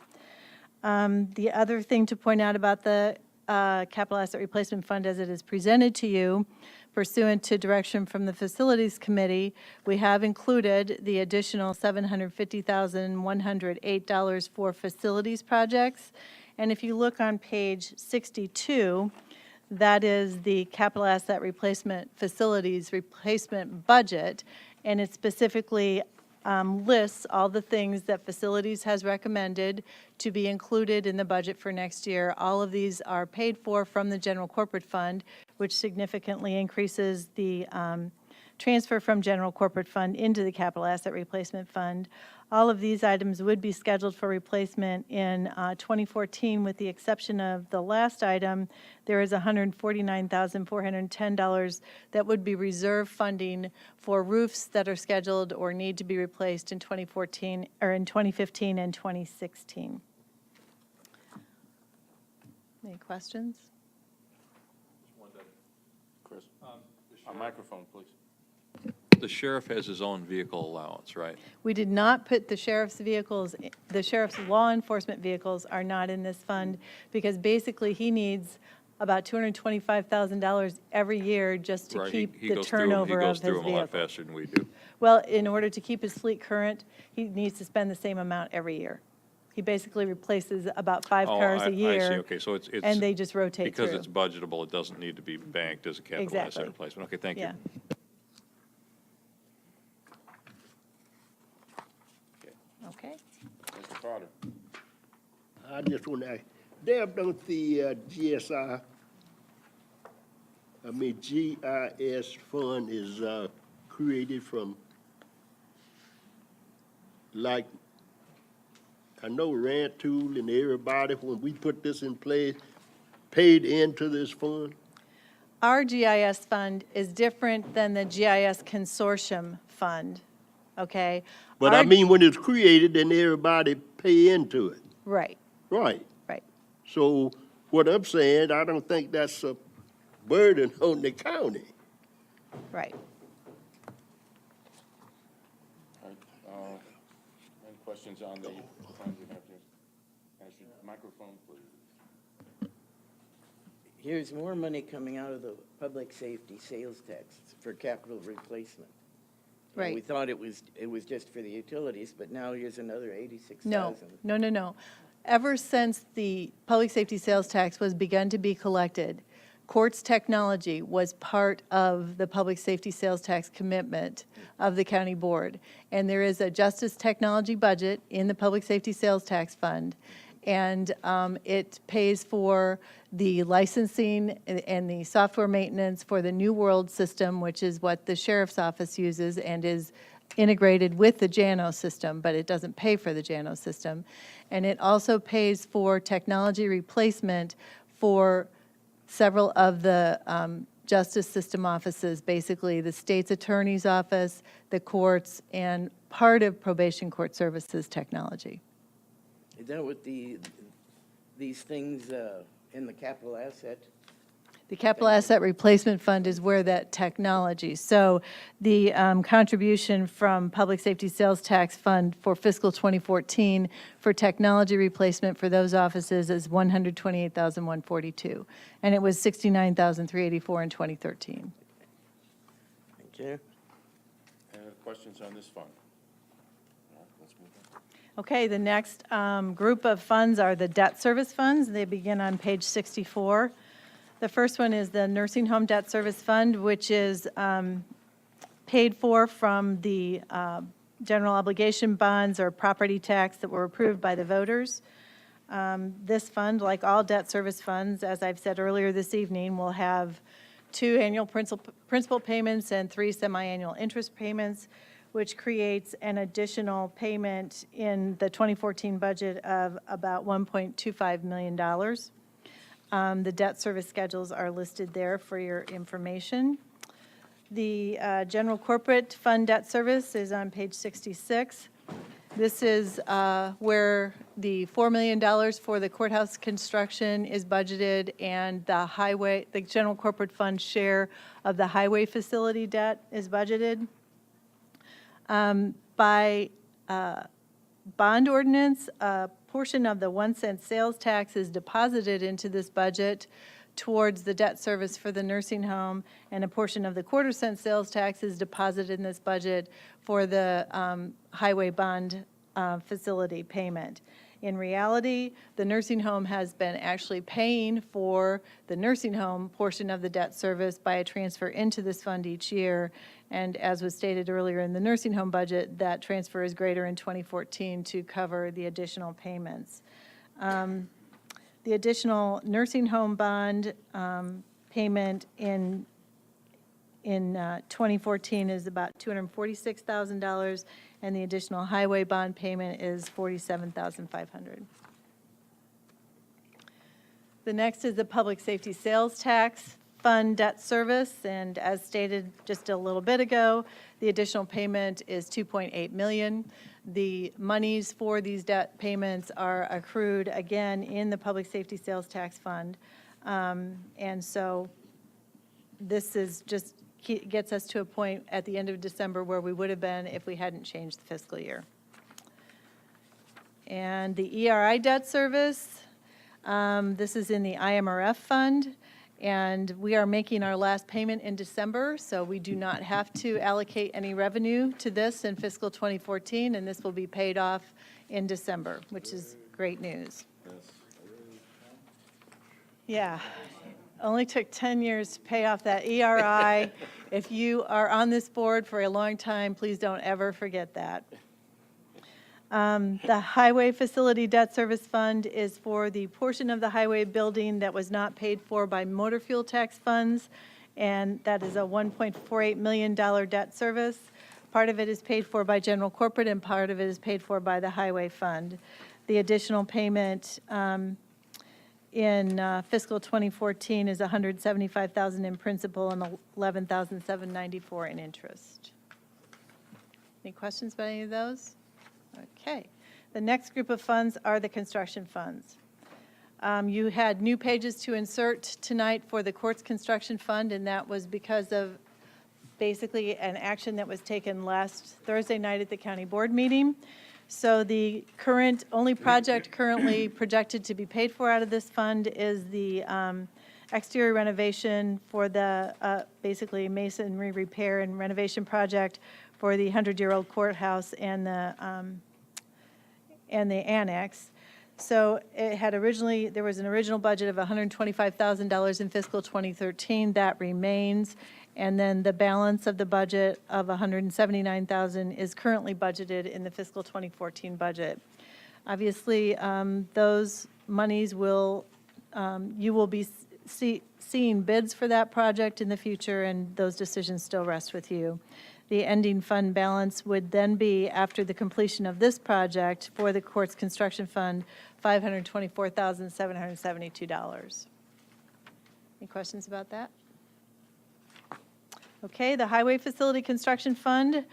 The other thing to point out about the Capital Asset Replacement Fund as it is presented to you, pursuant to direction from the Facilities Committee, we have included the additional $750,108 for facilities projects. And if you look on page 62, that is the Capital Asset Replacement Facilities Replacement Budget, and it specifically lists all the things that Facilities has recommended to be included in the budget for next year. All of these are paid for from the General Corporate Fund, which significantly increases the transfer from general corporate fund into the capital asset replacement fund. All of these items would be scheduled for replacement in 2014, with the exception of the last item. There is $149,410 that would be reserve funding for roofs that are scheduled or need to be replaced in 2014, or in 2015 and 2016. Any questions? Chris, a microphone, please. The sheriff has his own vehicle allowance, right? We did not put the sheriff's vehicles, the sheriff's law enforcement vehicles are not in this fund, because basically he needs about $225,000 every year just to Right, keep he the goes through 'em- turnover of He his goes through them a lot vehicle. faster than we do. Well, in order to keep his fleet current, he needs to spend the same amount every year. He basically replaces about 5 Oh, cars I a year. see, okay, so it's. And they just rotate through. Because it's budgetable, it doesn't need to be banked as a capital asset Exactly. replacement. Okay, thank you. Yeah. Okay. Mr. Carter. I just want to ask, Deb, don't the GIS fund is created from, like, I know Rantoul and everybody, when we put this in place, paid into this fund? Our GIS fund is different than the GIS consortium fund, okay? But I Our- mean, when it's created, then everybody pay into it. Right, Right. right. So what I'm saying, I don't think that's a burden on the county. Right. All right, any questions on the fund? We have to ask your microphone, please. Here's more money coming out of the public safety sales tax for capital replacement. You know, Right. We thought it was just for the utilities, but now here's another 86,000. No. Ever since the public safety sales tax was begun to be collected, Courts Technology was part of the public safety sales tax commitment of the county board. And there is a justice technology budget in the public safety sales tax fund. And it pays for the licensing and the software maintenance for the New World system, which is what the sheriff's office uses and is integrated with the JANO system, but it doesn't pay for the JANO system. And it also pays for technology replacement for several of the justice system offices, basically the state's attorney's office, the courts, and part of probation court services technology. Is that what these things in the capital asset? The capital asset replacement fund is where that technology, so the contribution from public safety sales tax fund for fiscal 2014 for technology replacement for those offices is $128,142, and it was $69,384 in 2013. Thank you. Any other questions on this fund? All right, let's move on. Okay, the next group of funds are the debt service funds. They begin on page 64. The first one is the Nursing Home Debt Service Fund, which is paid for from the general obligation bonds or property tax that were approved by the voters. This fund, like all debt service funds, as I've said earlier this evening, will have 2 annual principal payments and 3 semi-annual interest payments, which creates an additional payment in the 2014 budget of about $1.25 million. The debt service schedules are listed there for your information. The general corporate fund debt service is on page 66. This is where the $4 million for the courthouse construction is budgeted, and the general corporate fund share of the highway facility debt is budgeted. By bond ordinance, a portion of the 1 cent sales tax is deposited into this budget towards the debt service for the nursing home, and a portion of the 1/4 cent sales tax is deposited in this budget for the highway bond facility payment. In reality, the nursing home has been actually paying for the nursing home portion of the debt service by a transfer into this fund each year. And as was stated earlier in the nursing home budget, that transfer is greater in 2014 to cover the additional payments. The additional nursing home bond payment in in 2014 is about $246,000, and the additional highway bond payment is $47,500. The next is the public safety sales tax fund debt service, and as stated just a little bit ago, the additional payment is $2.8 million. The monies for these debt payments are accrued again in the public safety sales tax fund. And so this is just gets us to a point at the end of December where we would have been if we hadn't changed the fiscal year. And the ERI debt service, this is in the IMRF fund, and we are making our last payment in December, so we do not have to allocate any revenue to this in fiscal 2014, and this will be paid off in December, which is great news. Yeah, only took 10 years to pay off that ERI. If you are on this board for a long time, please don't ever forget that. The Highway Facility Debt Service Fund is for the portion of the highway building that was not paid for by motor fuel tax funds, and that is a $1.48 million debt service. Part of it is paid for by general corporate, and part of it is paid for by the highway fund. The additional payment in fiscal 2014 is $175,000 in principal and $11,794 in interest. Any questions about any of those? Okay. The next group of funds are the construction funds. You had new pages to insert tonight for the courts construction fund, and that was because of basically an action that was taken last Thursday night at the county board meeting. So the only project currently projected to be paid for out of this fund is the exterior renovation for the basically masonry repair and renovation project for the 100-year-old courthouse and the annex. So it had there was an original budget of $125,000 in fiscal 2013. That remains. And then the balance of the budget of $179,000 is currently budgeted in the fiscal 2014 budget. Obviously, those monies will, you will be seeing bids for that project in the future, and those decisions still rest with you. The ending fund balance would then be, after the completion of this project for the courts construction fund, $524,772. Any questions about that? Okay, the highway facility construction fund,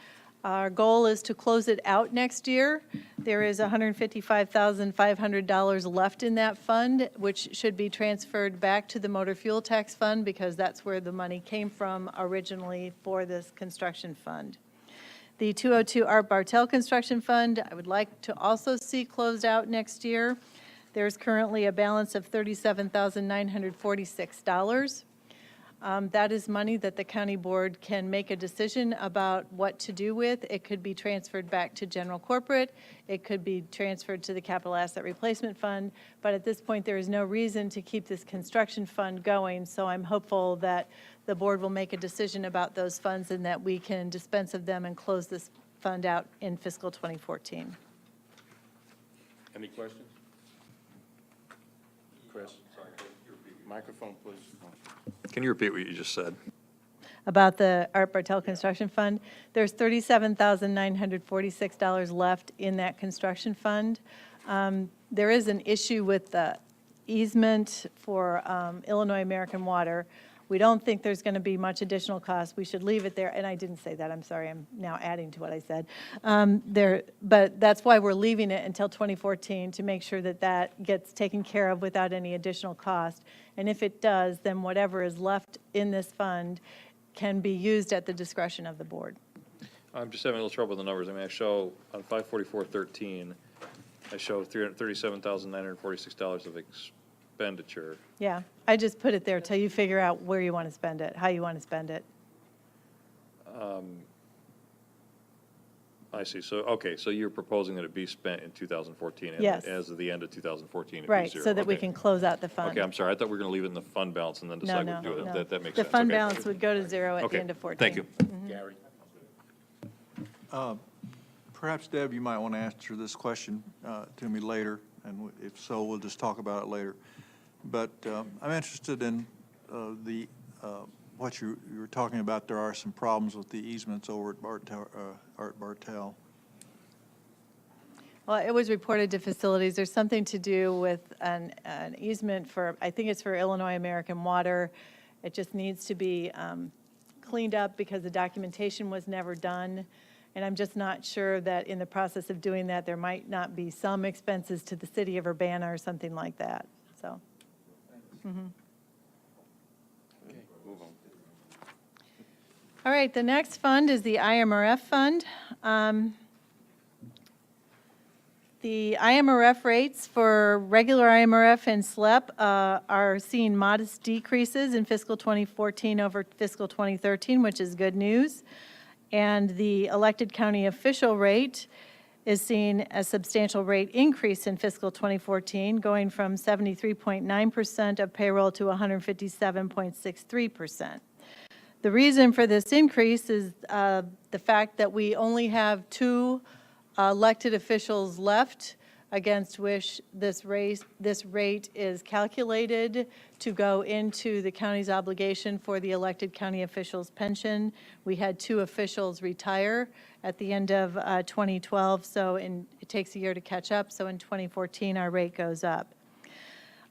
our goal is to close it out next year. There is $155,500 left in that fund, which should be transferred back to the motor fuel tax fund because that's where the money came from originally for this construction fund. The 202 Art Bartel Construction Fund, I would like to also see closed out next year. There's currently a balance of $37,946. That is money that the county board can make a decision about what to do with. It could be transferred back to general corporate. It could be transferred to the capital asset replacement fund. But at this point, there is no reason to keep this construction fund going. So I'm hopeful that the board will make a decision about those funds and that we can dispense of them and close this fund out in fiscal 2014. Any questions? Chris? Microphone, please. Can you repeat what you just said? About the Art Bartel Construction Fund, there's $37,946 left in that construction fund. There is an issue with the easement for Illinois American Water. We don't think there's going to be much additional cost. We should leave it there. And I didn't say that. I'm sorry. I'm now adding to what I said. But that's why we're leaving it until 2014 to make sure that that gets taken care of without any additional cost. And if it does, then whatever is left in this fund can be used at the discretion of the board. I'm just having a little trouble with the numbers. I mean, I show on 54413, I show $337,946 of expenditure. Yeah, I just put it there till you figure out where you want to spend it, how you want to spend it. I see. So, okay, so you're proposing that it be spent in 2014? And Yes. as of the end of 2014, it'd be Right, zero. so that we Okay. can close out the fund. Okay, I'm sorry. I thought we were going to leave it in the fund balance and then No, decide no, what to do with no. it. That makes The sense. fund Okay. balance would go to zero at the Okay. end of 14. Thank you. Gary? Perhaps, Deb, you might want to answer this question to me later, and if so, we'll just talk about it later. But I'm interested in the what you were talking about, there are some problems with the easements over at Art Bartel. Well, it was reported to facilities. There's something to do with an easement for, I think it's for Illinois American Water. It just needs to be cleaned up because the documentation was never done. And I'm just not sure that in the process of doing that, there might not be some expenses to the city of Urbana or something like that, so. Mhm. All right, the next fund is the IMRF fund. The IMRF rates for regular IMRF and SLEP are seeing modest decreases in fiscal 2014 over fiscal 2013, which is good news. And the elected county official rate is seeing a substantial rate increase in fiscal 2014, going from 73.9% of payroll to 157.63%. The reason for this increase is the fact that we only have 2 elected officials left against which this rate is calculated to go into the county's obligation for the elected county officials' pension. We had 2 officials retire at the end of 2012, so it takes a year to catch up. So in 2014, our rate goes up.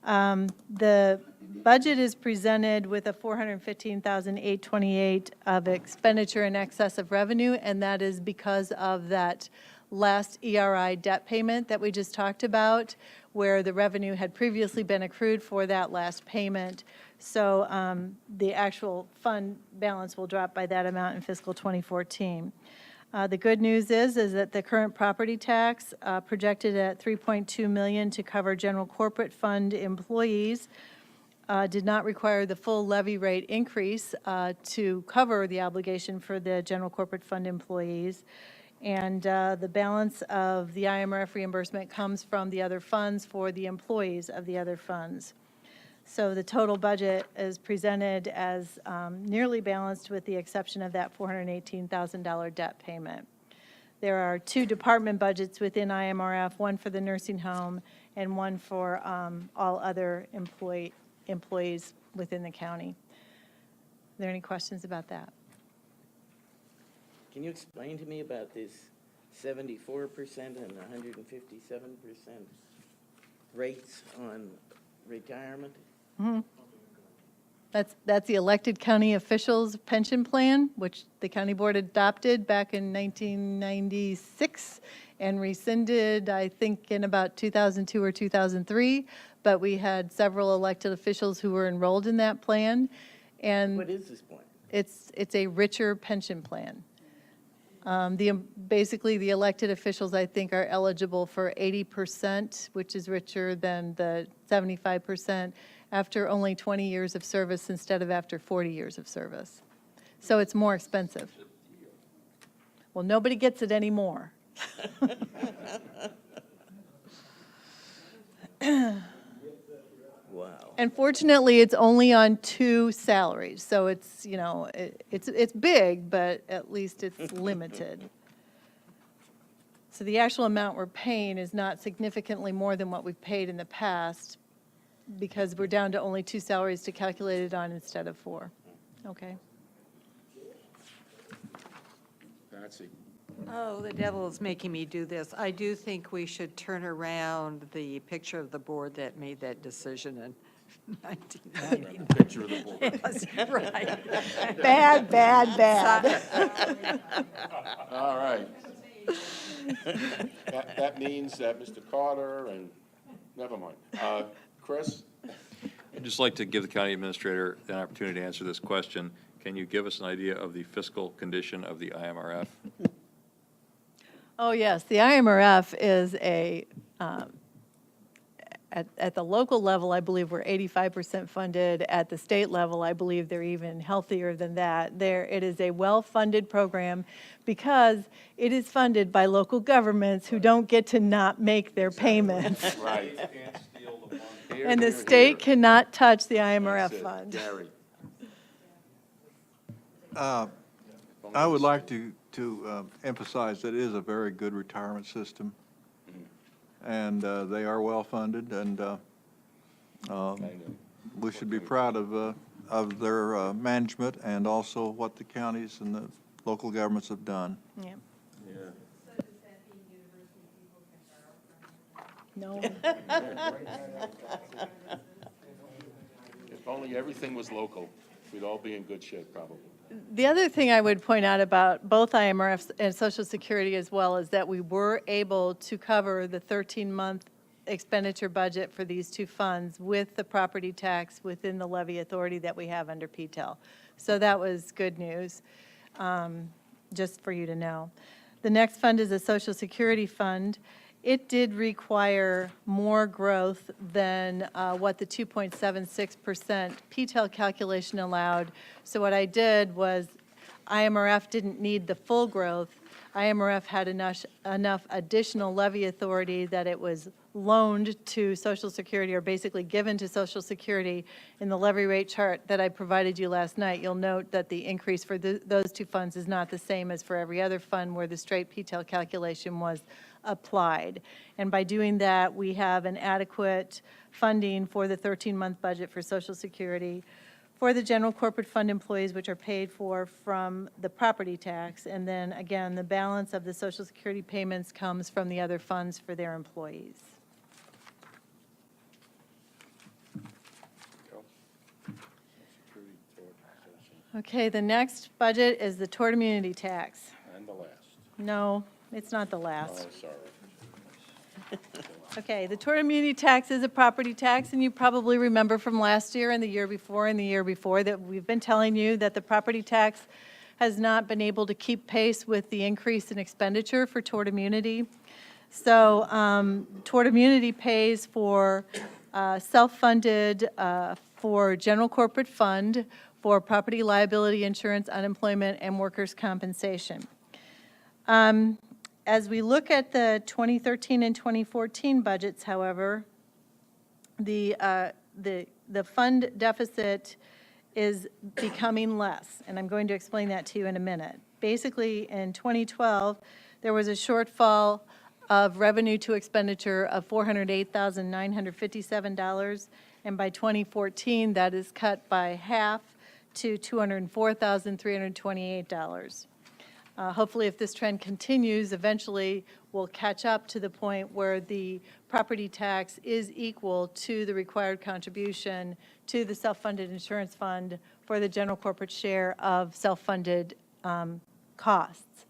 The budget is presented with a $415,828 of expenditure in excess of revenue, and that is because of that last ERI debt payment that we just talked about, where the revenue had previously been accrued for that last payment. So the actual fund balance will drop by that amount in fiscal 2014. The good news is that the current property tax projected at $3.2 million to cover general corporate fund employees did not require the full levy rate increase to cover the obligation for the general corporate fund employees. And the balance of the IMRF reimbursement comes from the other funds for the employees of the other funds. So the total budget is presented as nearly balanced with the exception of that $418,000 debt payment. There are 2 department budgets within IMRF, one for the nursing home and one for all other employees within the county. Are there any questions about that? Can you explain to me about this 74% and 157% rates on retirement? Mm-hmm. That's the elected county officials pension plan, which the county board adopted back in 1996 and rescinded, I think, in about 2002 or 2003. But we had several elected officials who were enrolled in that plan. And what is this plan? It's a richer pension plan. Basically, the elected officials, I think, are eligible for 80%, which is richer than the 75%, after only 20 years of service instead of after 40 years of service. So it's more expensive. Well, nobody gets it anymore. Wow. And fortunately, it's only on 2 salaries, so it's, you know, it's big, but at least it's limited. So the actual amount we're paying is not significantly more than what we've paid in the past, because we're down to only 2 salaries to calculate it on instead of 4. Okay. Patsy. Oh, the devil is making me do this. I do think we should turn around the picture of the board that made that decision in 1990. Picture of the board. Yes, right. Bad. All right. That means that Mr. Carter and, never mind. Chris? I'd just like to give the county administrator an opportunity to answer this question. Can you give us an idea of the fiscal condition of the IMRF? Oh, yes, the IMRF is at the local level, I believe we're 85% funded. At the state level, I believe they're even healthier than that. It is a well-funded program because it is funded by local governments who don't get to not make their payments. Right. And the state cannot touch the IMRF fund. Gary. I would like to emphasize that it is a very good retirement system, and they are well-funded, and we should be proud of of their management and also what the counties and the local governments have done. Yeah. Yeah. No. If only everything was local, we'd all be in good shape, probably. The other thing I would point out about both IMRF and Social Security as well is that we were able to cover the 13-month expenditure budget for these two funds with the property tax within the levy authority that we have under PTEL. So that was good news, just for you to know. The next fund is a Social Security fund. It did require more growth than what the 2.76% PTEL calculation allowed. So what I did was, IMRF didn't need the full growth. IMRF had enough additional levy authority that it was loaned to Social Security, or basically given to Social Security. In the levy rate chart that I provided you last night, you'll note that the increase for those two funds is not the same as for every other fund where the straight PTEL calculation was applied. And by doing that, we have an adequate funding for the 13-month budget for Social Security, for the general corporate fund employees, which are paid for from the property tax. And then again, the balance of the Social Security payments comes from the other funds for their employees. Okay, the next budget is the tort immunity tax. And the last. No, it's not the last. Oh, sorry. Okay, the tort immunity tax is a property tax, and you probably remember from last year and the year before and the year before that we've been telling you that the property tax has not been able to keep pace with the increase in expenditure for tort immunity. So tort immunity pays for self-funded, for general corporate fund, for property liability insurance, unemployment, and workers' compensation. As we look at the 2013 and 2014 budgets, however, the fund deficit is becoming less, and I'm going to explain that to you in a minute. Basically, in 2012, there was a shortfall of revenue to expenditure of $408,957, and by 2014, that is cut by half to $204,328. Hopefully, if this trend continues, eventually we'll catch up to the point where the property tax is equal to the required contribution to the self-funded insurance fund for the general corporate share of self-funded costs.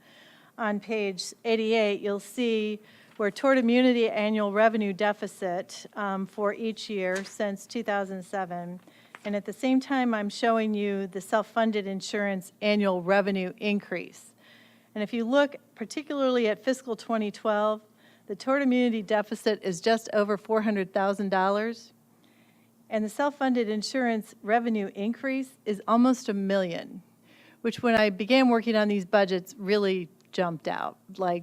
On page 88, you'll see where tort immunity annual revenue deficit for each year since 2007. And at the same time, I'm showing you the self-funded insurance annual revenue increase. And if you look particularly at fiscal 2012, the tort immunity deficit is just over $400,000. And the self-funded insurance revenue increase is almost $1 million, which when I began working on these budgets really jumped out. Like,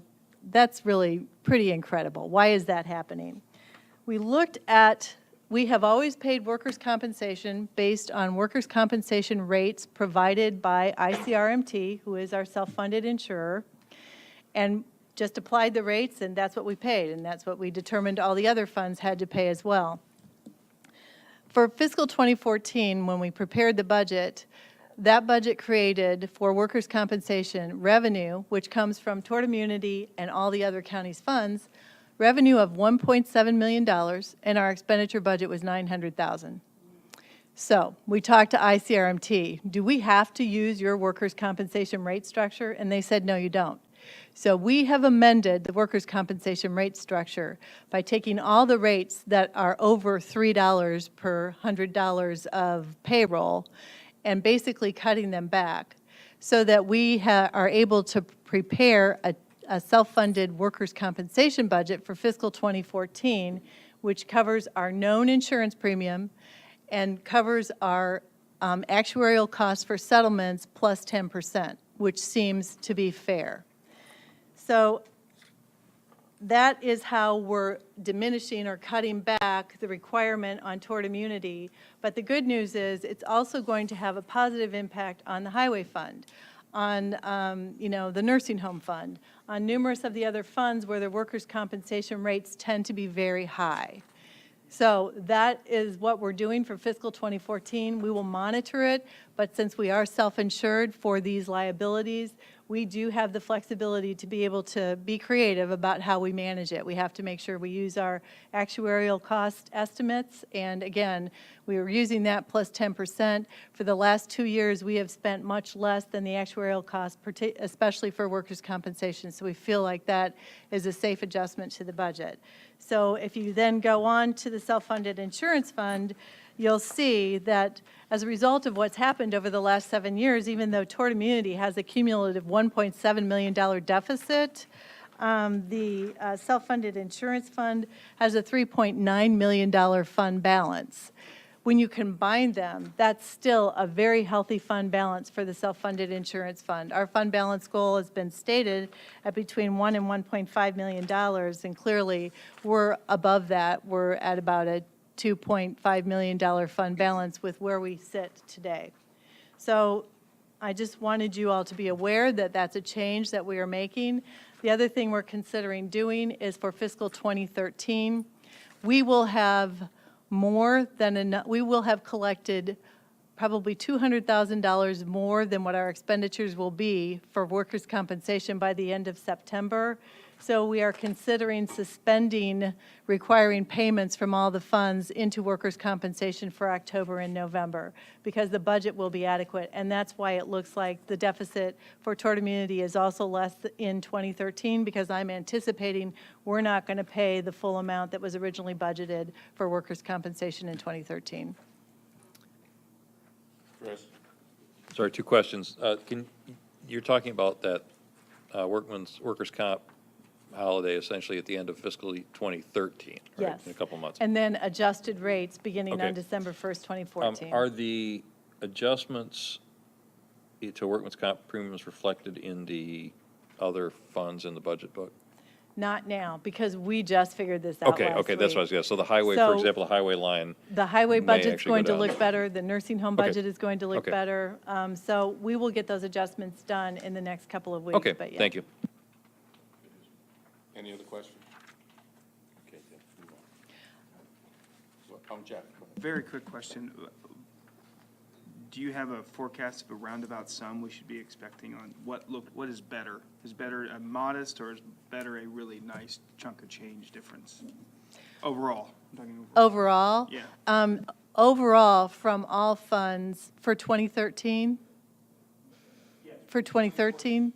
that's really pretty incredible. Why is that happening? We looked at, we have always paid workers' compensation based on workers' compensation rates provided by ICRMT, who is our self-funded insurer, and just applied the rates, and that's what we paid, and that's what we determined all the other funds had to pay as well. For fiscal 2014, when we prepared the budget, that budget created for workers' compensation revenue, which comes from tort immunity and all the other counties' funds, revenue of $1.7 million, and our expenditure budget was $900,000. So we talked to ICRMT. Do we have to use your workers' compensation rate structure? And they said, no, you don't. So we have amended the workers' compensation rate structure by taking all the rates that are over $3 per $100 of payroll and basically cutting them back so that we are able to prepare a self-funded workers' compensation budget for fiscal 2014, which covers our known insurance premium and covers our actuarial costs for settlements plus 10%, which seems to be fair. So that is how we're diminishing or cutting back the requirement on tort immunity. But the good news is it's also going to have a positive impact on the highway fund, on the nursing home fund, on numerous of the other funds where the workers' compensation rates tend to be very high. So that is what we're doing for fiscal 2014. We will monitor it, but since we are self-insured for these liabilities, we do have the flexibility to be able to be creative about how we manage it. We have to make sure we use our actuarial cost estimates, and again, we were using that plus 10%. For the last 2 years, we have spent much less than the actuarial cost, especially for workers' compensation, so we feel like that is a safe adjustment to the budget. So if you then go on to the self-funded insurance fund, you'll see that as a result of what's happened over the last 7 years, even though tort immunity has a cumulative $1.7 million deficit, the self-funded insurance fund has a $3.9 million fund balance. When you combine them, that's still a very healthy fund balance for the self-funded insurance fund. Our fund balance goal has been stated at between $1 and $1.5 million, and clearly we're above that. We're at about a $2.5 million fund balance with where we sit today. So I just wanted you all to be aware that that's a change that we are making. The other thing we're considering doing is for fiscal 2013, we will have more than enough, we will have collected probably $200,000 more than what our expenditures will be for workers' compensation by the end of September. So we are considering suspending requiring payments from all the funds into workers' compensation for October and November because the budget will be adequate. And that's why it looks like the deficit for tort immunity is also less in 2013 because I'm anticipating we're not going to pay the full amount that was originally budgeted for workers' compensation in 2013. Chris? Sorry, two questions. You're talking about that workers' comp holiday essentially at the end of fiscal 2013, right? Yes. In a couple months. And then adjusted rates beginning Okay. on December 1st, 2014. Are the adjustments to workman's comp premiums reflected in the other funds in the budget book? Not now, because we just figured this out Okay, last okay, that's week. what I was going to, so the highway, So for example, the highway line. The highway may budget's actually going go to down. look better, the nursing home Okay. budget is going to look Okay. better. So we will get those adjustments done in the next couple of weeks. Okay, but yeah. thank you. Any other questions? Okay, then, move on. So, Jeff, go ahead. Very quick question. Do you have a forecast of a roundabout sum we should be expecting on what is better? Is better a modest or is better a really nice chunk of change difference? Overall, I'm talking overall. Overall? Yeah. Overall, from all funds for 2013? For 2013?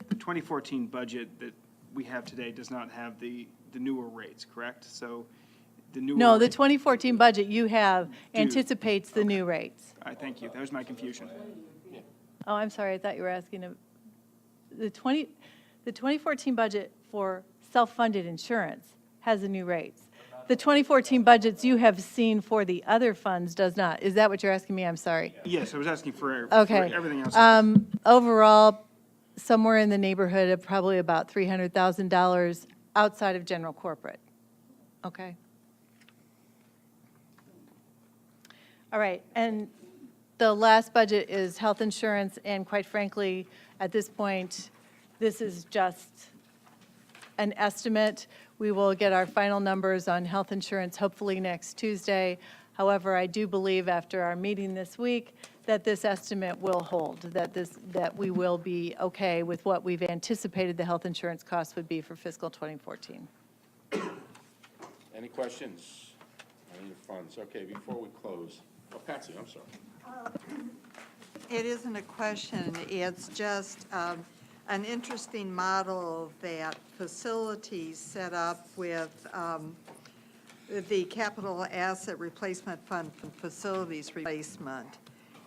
The 2014 budget that we have today does not have the newer rates, correct? So the newer. No, the 2014 budget you have anticipates the new rates. All right, thank you. That was my confusion. Oh, I'm sorry, I thought you were asking, the 2014 budget for self-funded insurance has the new rates. The 2014 budgets you have seen for the other funds does not. Is that what you're asking me? I'm sorry. Yes, I was asking for Okay. everything else. Overall, somewhere in the neighborhood of probably about $300,000 outside of general corporate. Okay? All right, and the last budget is health insurance, and quite frankly, at this point, this is just an estimate. We will get our final numbers on health insurance hopefully next Tuesday. However, I do believe after our meeting this week that this estimate will hold, that we will be okay with what we've anticipated the health insurance costs would be for fiscal 2014. Any questions on your funds? Okay, before we close, Patsy, I'm sorry. It isn't a question, it's just an interesting model that facilities set up with the capital asset replacement fund for facilities replacement.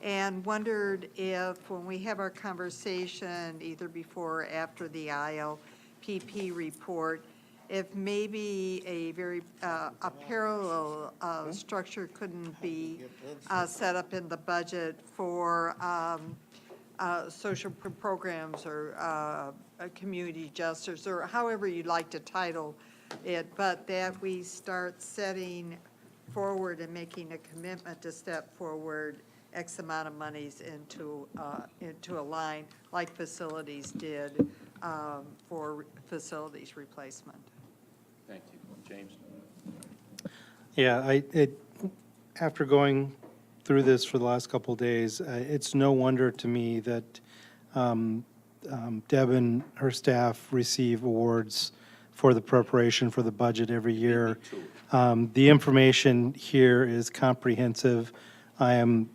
And wondered if, when we have our conversation, either before or after the ILPP report, if maybe a parallel structure couldn't be set up in the budget for social programs or community justice, or however you'd like to title it, but that we start setting forward and making a commitment to step forward X amount of monies into a line like facilities did for facilities replacement. Thank you. James? Yeah, after going through this for the last couple of days, it's no wonder to me that Deb and her staff receive awards for the preparation for the budget every year. The information here is comprehensive. I am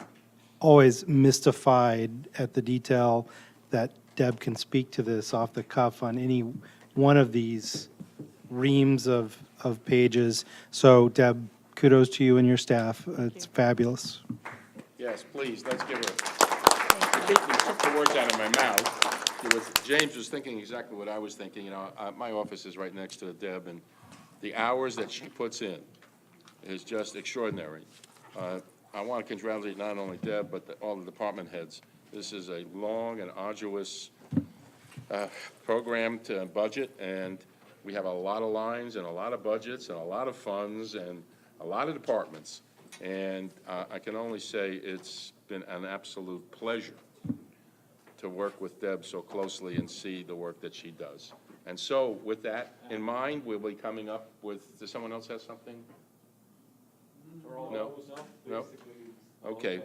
always mystified at the detail that Deb can speak to this off the cuff on any one of these reams of pages. So Deb, kudos to you and your staff. It's fabulous. Yes, please, let's give her. You took the words out of my mouth. James was thinking exactly what I was thinking. You know, my office is right next to Deb, and the hours that she puts in is just extraordinary. I want to congratulate not only Deb, but all the department heads. This is a long and arduous program to budget, and we have a lot of lines and a lot of budgets and a lot of funds and a lot of departments. And I can only say it's been an absolute pleasure to work with Deb so closely and see the work that she does. And so with that in mind, we'll be coming up with, does someone else have something? No? No? Okay.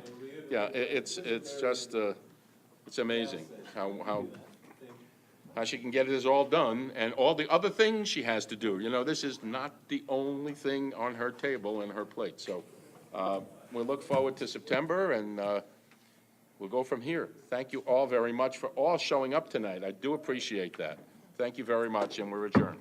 Yeah, it's just, it's amazing how she can get it all done and all the other things she has to do. You know, this is not the only thing on her table and her plate. So we'll look forward to September, and we'll go from here. Thank you all very much for all showing up tonight. I do appreciate that. Thank you very much, and we're adjourned.